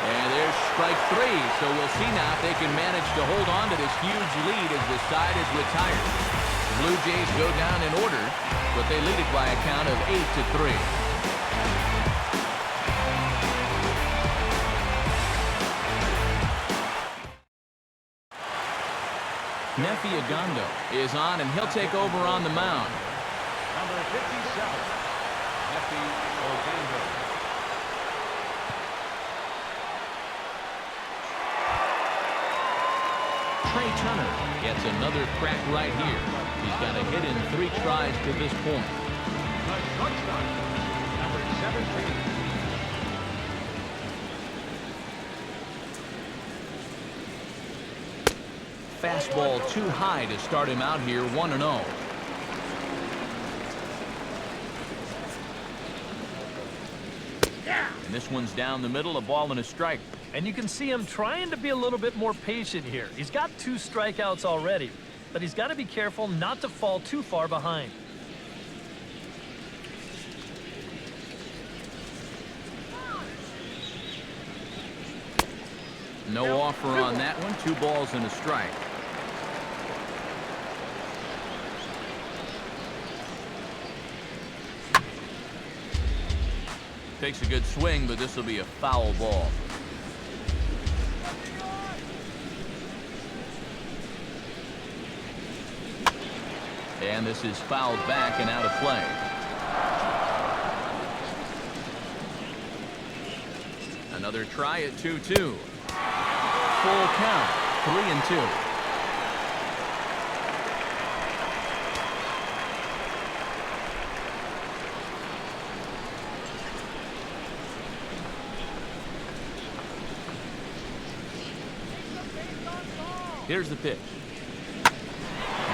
And there's strike 3. So we'll see now if they can manage to hold on to this huge lead as the side is retired. Blue Jays go down in order, but they lead it by a count of 8-3. Nefi Agondo is on, and he'll take over on the mound. Number 57, Nefi Agondo. Trey Turner gets another crack right here. He's got a hit in 3 tries to this point. The shortstop, number 17. Fastball too high to start him out here, 1-0. And this one's down the middle, a ball and a strike. And you can see him trying to be a little bit more patient here. He's got 2 strikeouts already, but he's got to be careful not to fall too far behind. No offer on that one. 2 balls and a strike. Takes a good swing, but this will be a foul ball. And this is fouled back and out of play. Another try at 2-2. Full count, 3-2. Here's the pitch.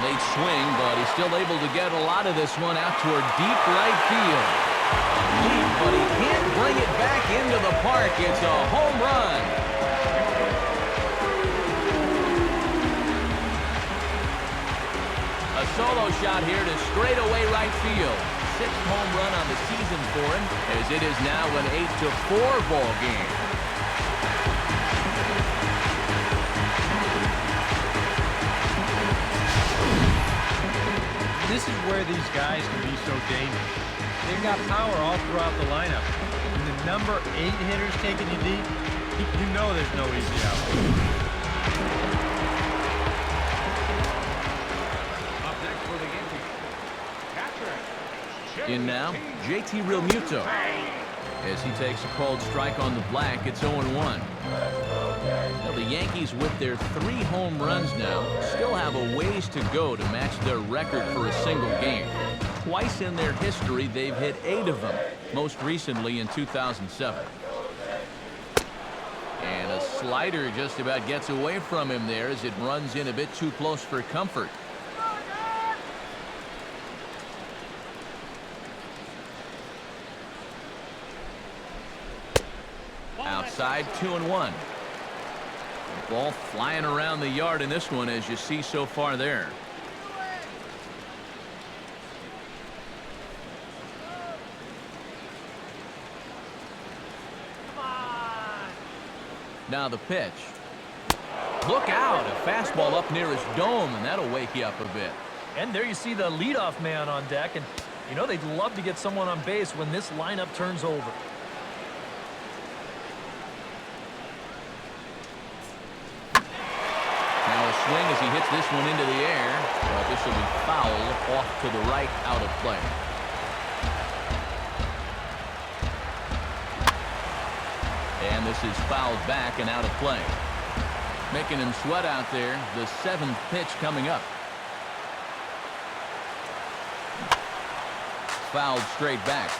Late swing, but he's still able to get a lot of this one out toward deep right field. Deep, but he can't bring it back into the park. It's a home run. A solo shot here to straightaway right field. 6th home run on the season for him, as it is now an 8-4 ball game. This is where these guys can be so dangerous. They've got power all throughout the lineup. When the number 8 hitter's taking you deep, you know there's no easy out. Up next for the Yankees, catcher. In now, JT Realmuto. As he takes a called strike on the black, it's 0-1. Now the Yankees, with their 3 home runs now, still have a ways to go to match their record for a single game. Twice in their history, they've hit 8 of them, most recently in 2007. And a slider just about gets away from him there as it runs in a bit too close for comfort. Outside, 2-1. Ball flying around the yard in this one, as you see so far there. Now the pitch. Look out, a fastball up near his dome, and that'll wake you up a bit. And there you see the leadoff man on deck, and you know they'd love to get someone on base when this lineup turns over. Swing as he hits this one into the air, but this will be fouled off to the right, out of play. And this is fouled back and out of play. Making him sweat out there. The 7th pitch coming up. Fouled straight back.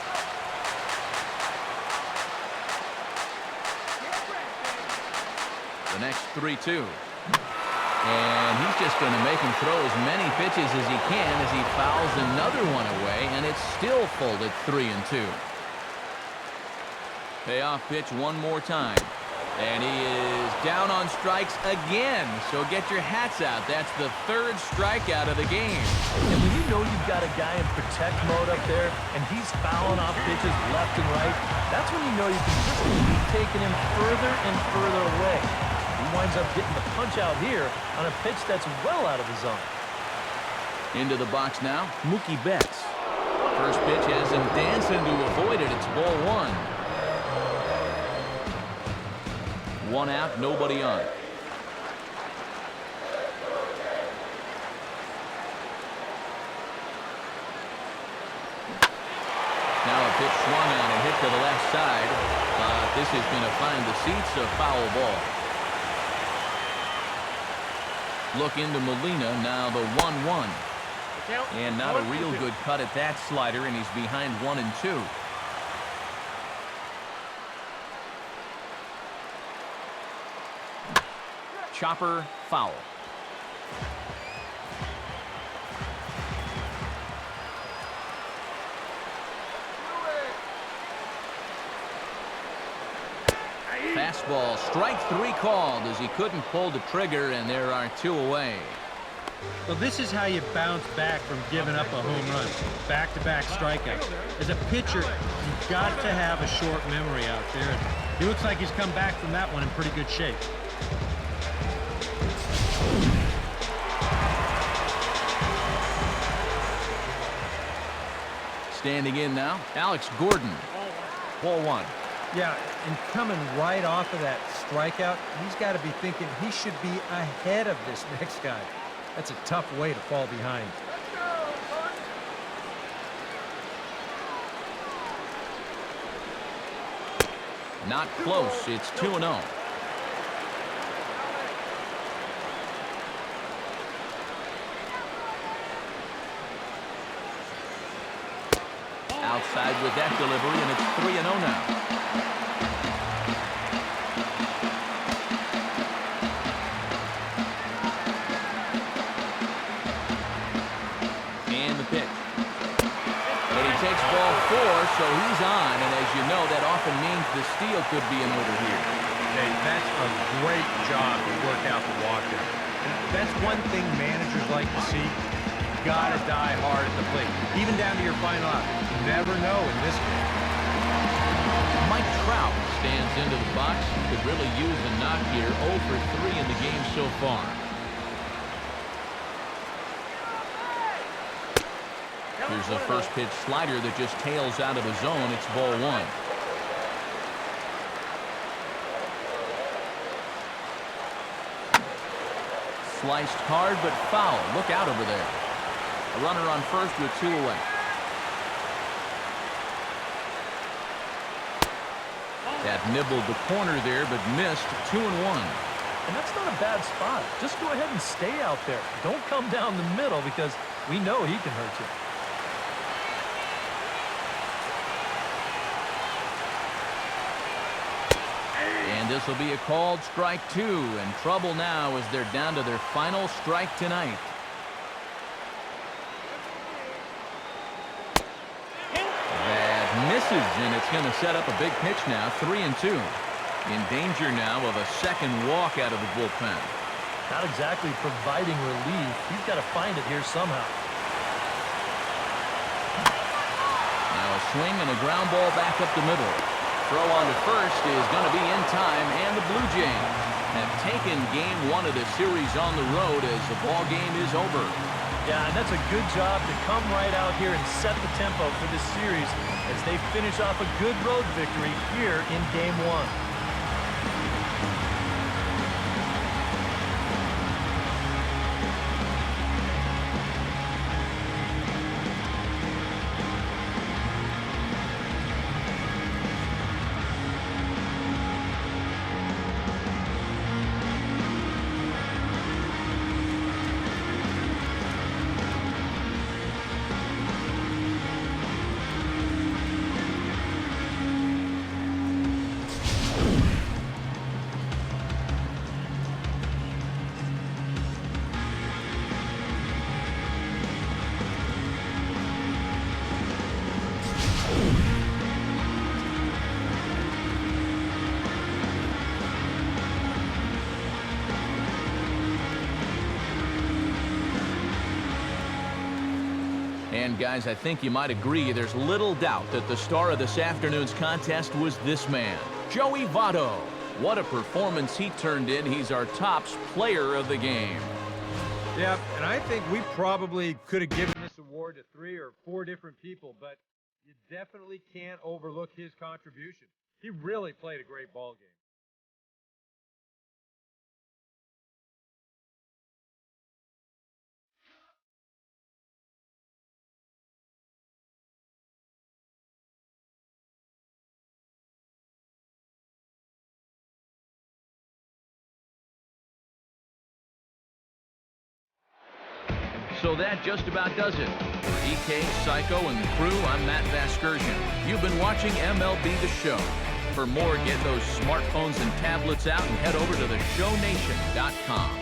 The next 3-2. And he's just going to make him throw as many pitches as he can as he fouls another one away, and it's still folded 3-2. Payoff pitch one more time. And he is down on strikes again. So get your hats out. That's the 3rd strikeout of the game. And when you know you've got a guy in protect mode up there, and he's fouling off pitches left and right, that's when you know you can just keep taking him further and further away. He winds up getting the punch out here on a pitch that's well out of the zone. Into the box now, Mookie Betts. First pitch has him dancing to avoid it. It's ball 1. 1 out, nobody on. Now a pitch swung on and hit to the left side. This is going to find the seats, a foul ball. Look into Molina, now the 1-1. And not a real good cut at that slider, and he's behind 1-2. Chopper, foul. Fastball, strike 3 called as he couldn't pull the trigger, and there are 2 away. Well, this is how you bounce back from giving up a home run. Back-to-back strikeouts. As a pitcher, you've got to have a short memory out there. He looks like he's come back from that one in pretty good shape. Standing in now, Alex Gordon. Ball one. Yeah, and coming right off of that strikeout, he's got to be thinking he should be ahead of this next guy. That's a tough way to fall behind. Not close. It's 2-0. Outside with that delivery, and it's 3-0 now. And the pitch. And he takes ball 4, so he's on. And as you know, that often means the steal could be in order here. Hey, that's a great job to work out the walk there. That's one thing managers like to see. Gotta die hard at the plate, even down to your final out. You never know in this game. Mike Trout stands into the box. Could really use a knock here. 0 for 3 in the game so far. Here's the first pitch slider that just tails out of the zone. It's ball 1. Sliced hard, but foul. Look out over there. A runner on first with 2 away. That nibbled the corner there, but missed. 2-1. And that's not a bad spot. Just go ahead and stay out there. Don't come down the middle because we know he can hurt you. And this will be a called strike 2. And trouble now as they're down to their final strike tonight. Misses, and it's going to set up a big pitch now. 3-2. In danger now of a second walk out of the bullpen. Not exactly providing relief. He's got to find it here somehow. Now a swing and a ground ball back up the middle. Throw on to first is going to be in time, and the Blue Jays have taken game 1 of the series on the road as the ball game is over. Yeah, and that's a good job to come right out here and set the tempo for this series as they finish off a good road victory here in game 1. And guys, I think you might agree there's little doubt that the star of this afternoon's contest was this man, Joey Votto. What a performance he turned in. He's our tops player of the game. Yeah, and I think we probably could have given this award to 3 or 4 different people, but you definitely can't overlook his contribution. He really played a great ball game. So that just about does it. For EK, Psycho, and the crew, I'm Matt Vasgersian. You've been watching MLB The Show. For more, get those smartphones and tablets out and head over to theshownation.com.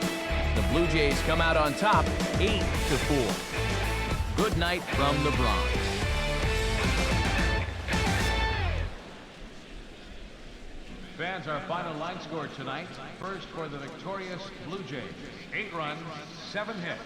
The Blue Jays come out on top, 8-4. Good night from the Bronx. Fans, our final line score tonight. First for the victorious Blue Jays. 8 runs, 7 hits.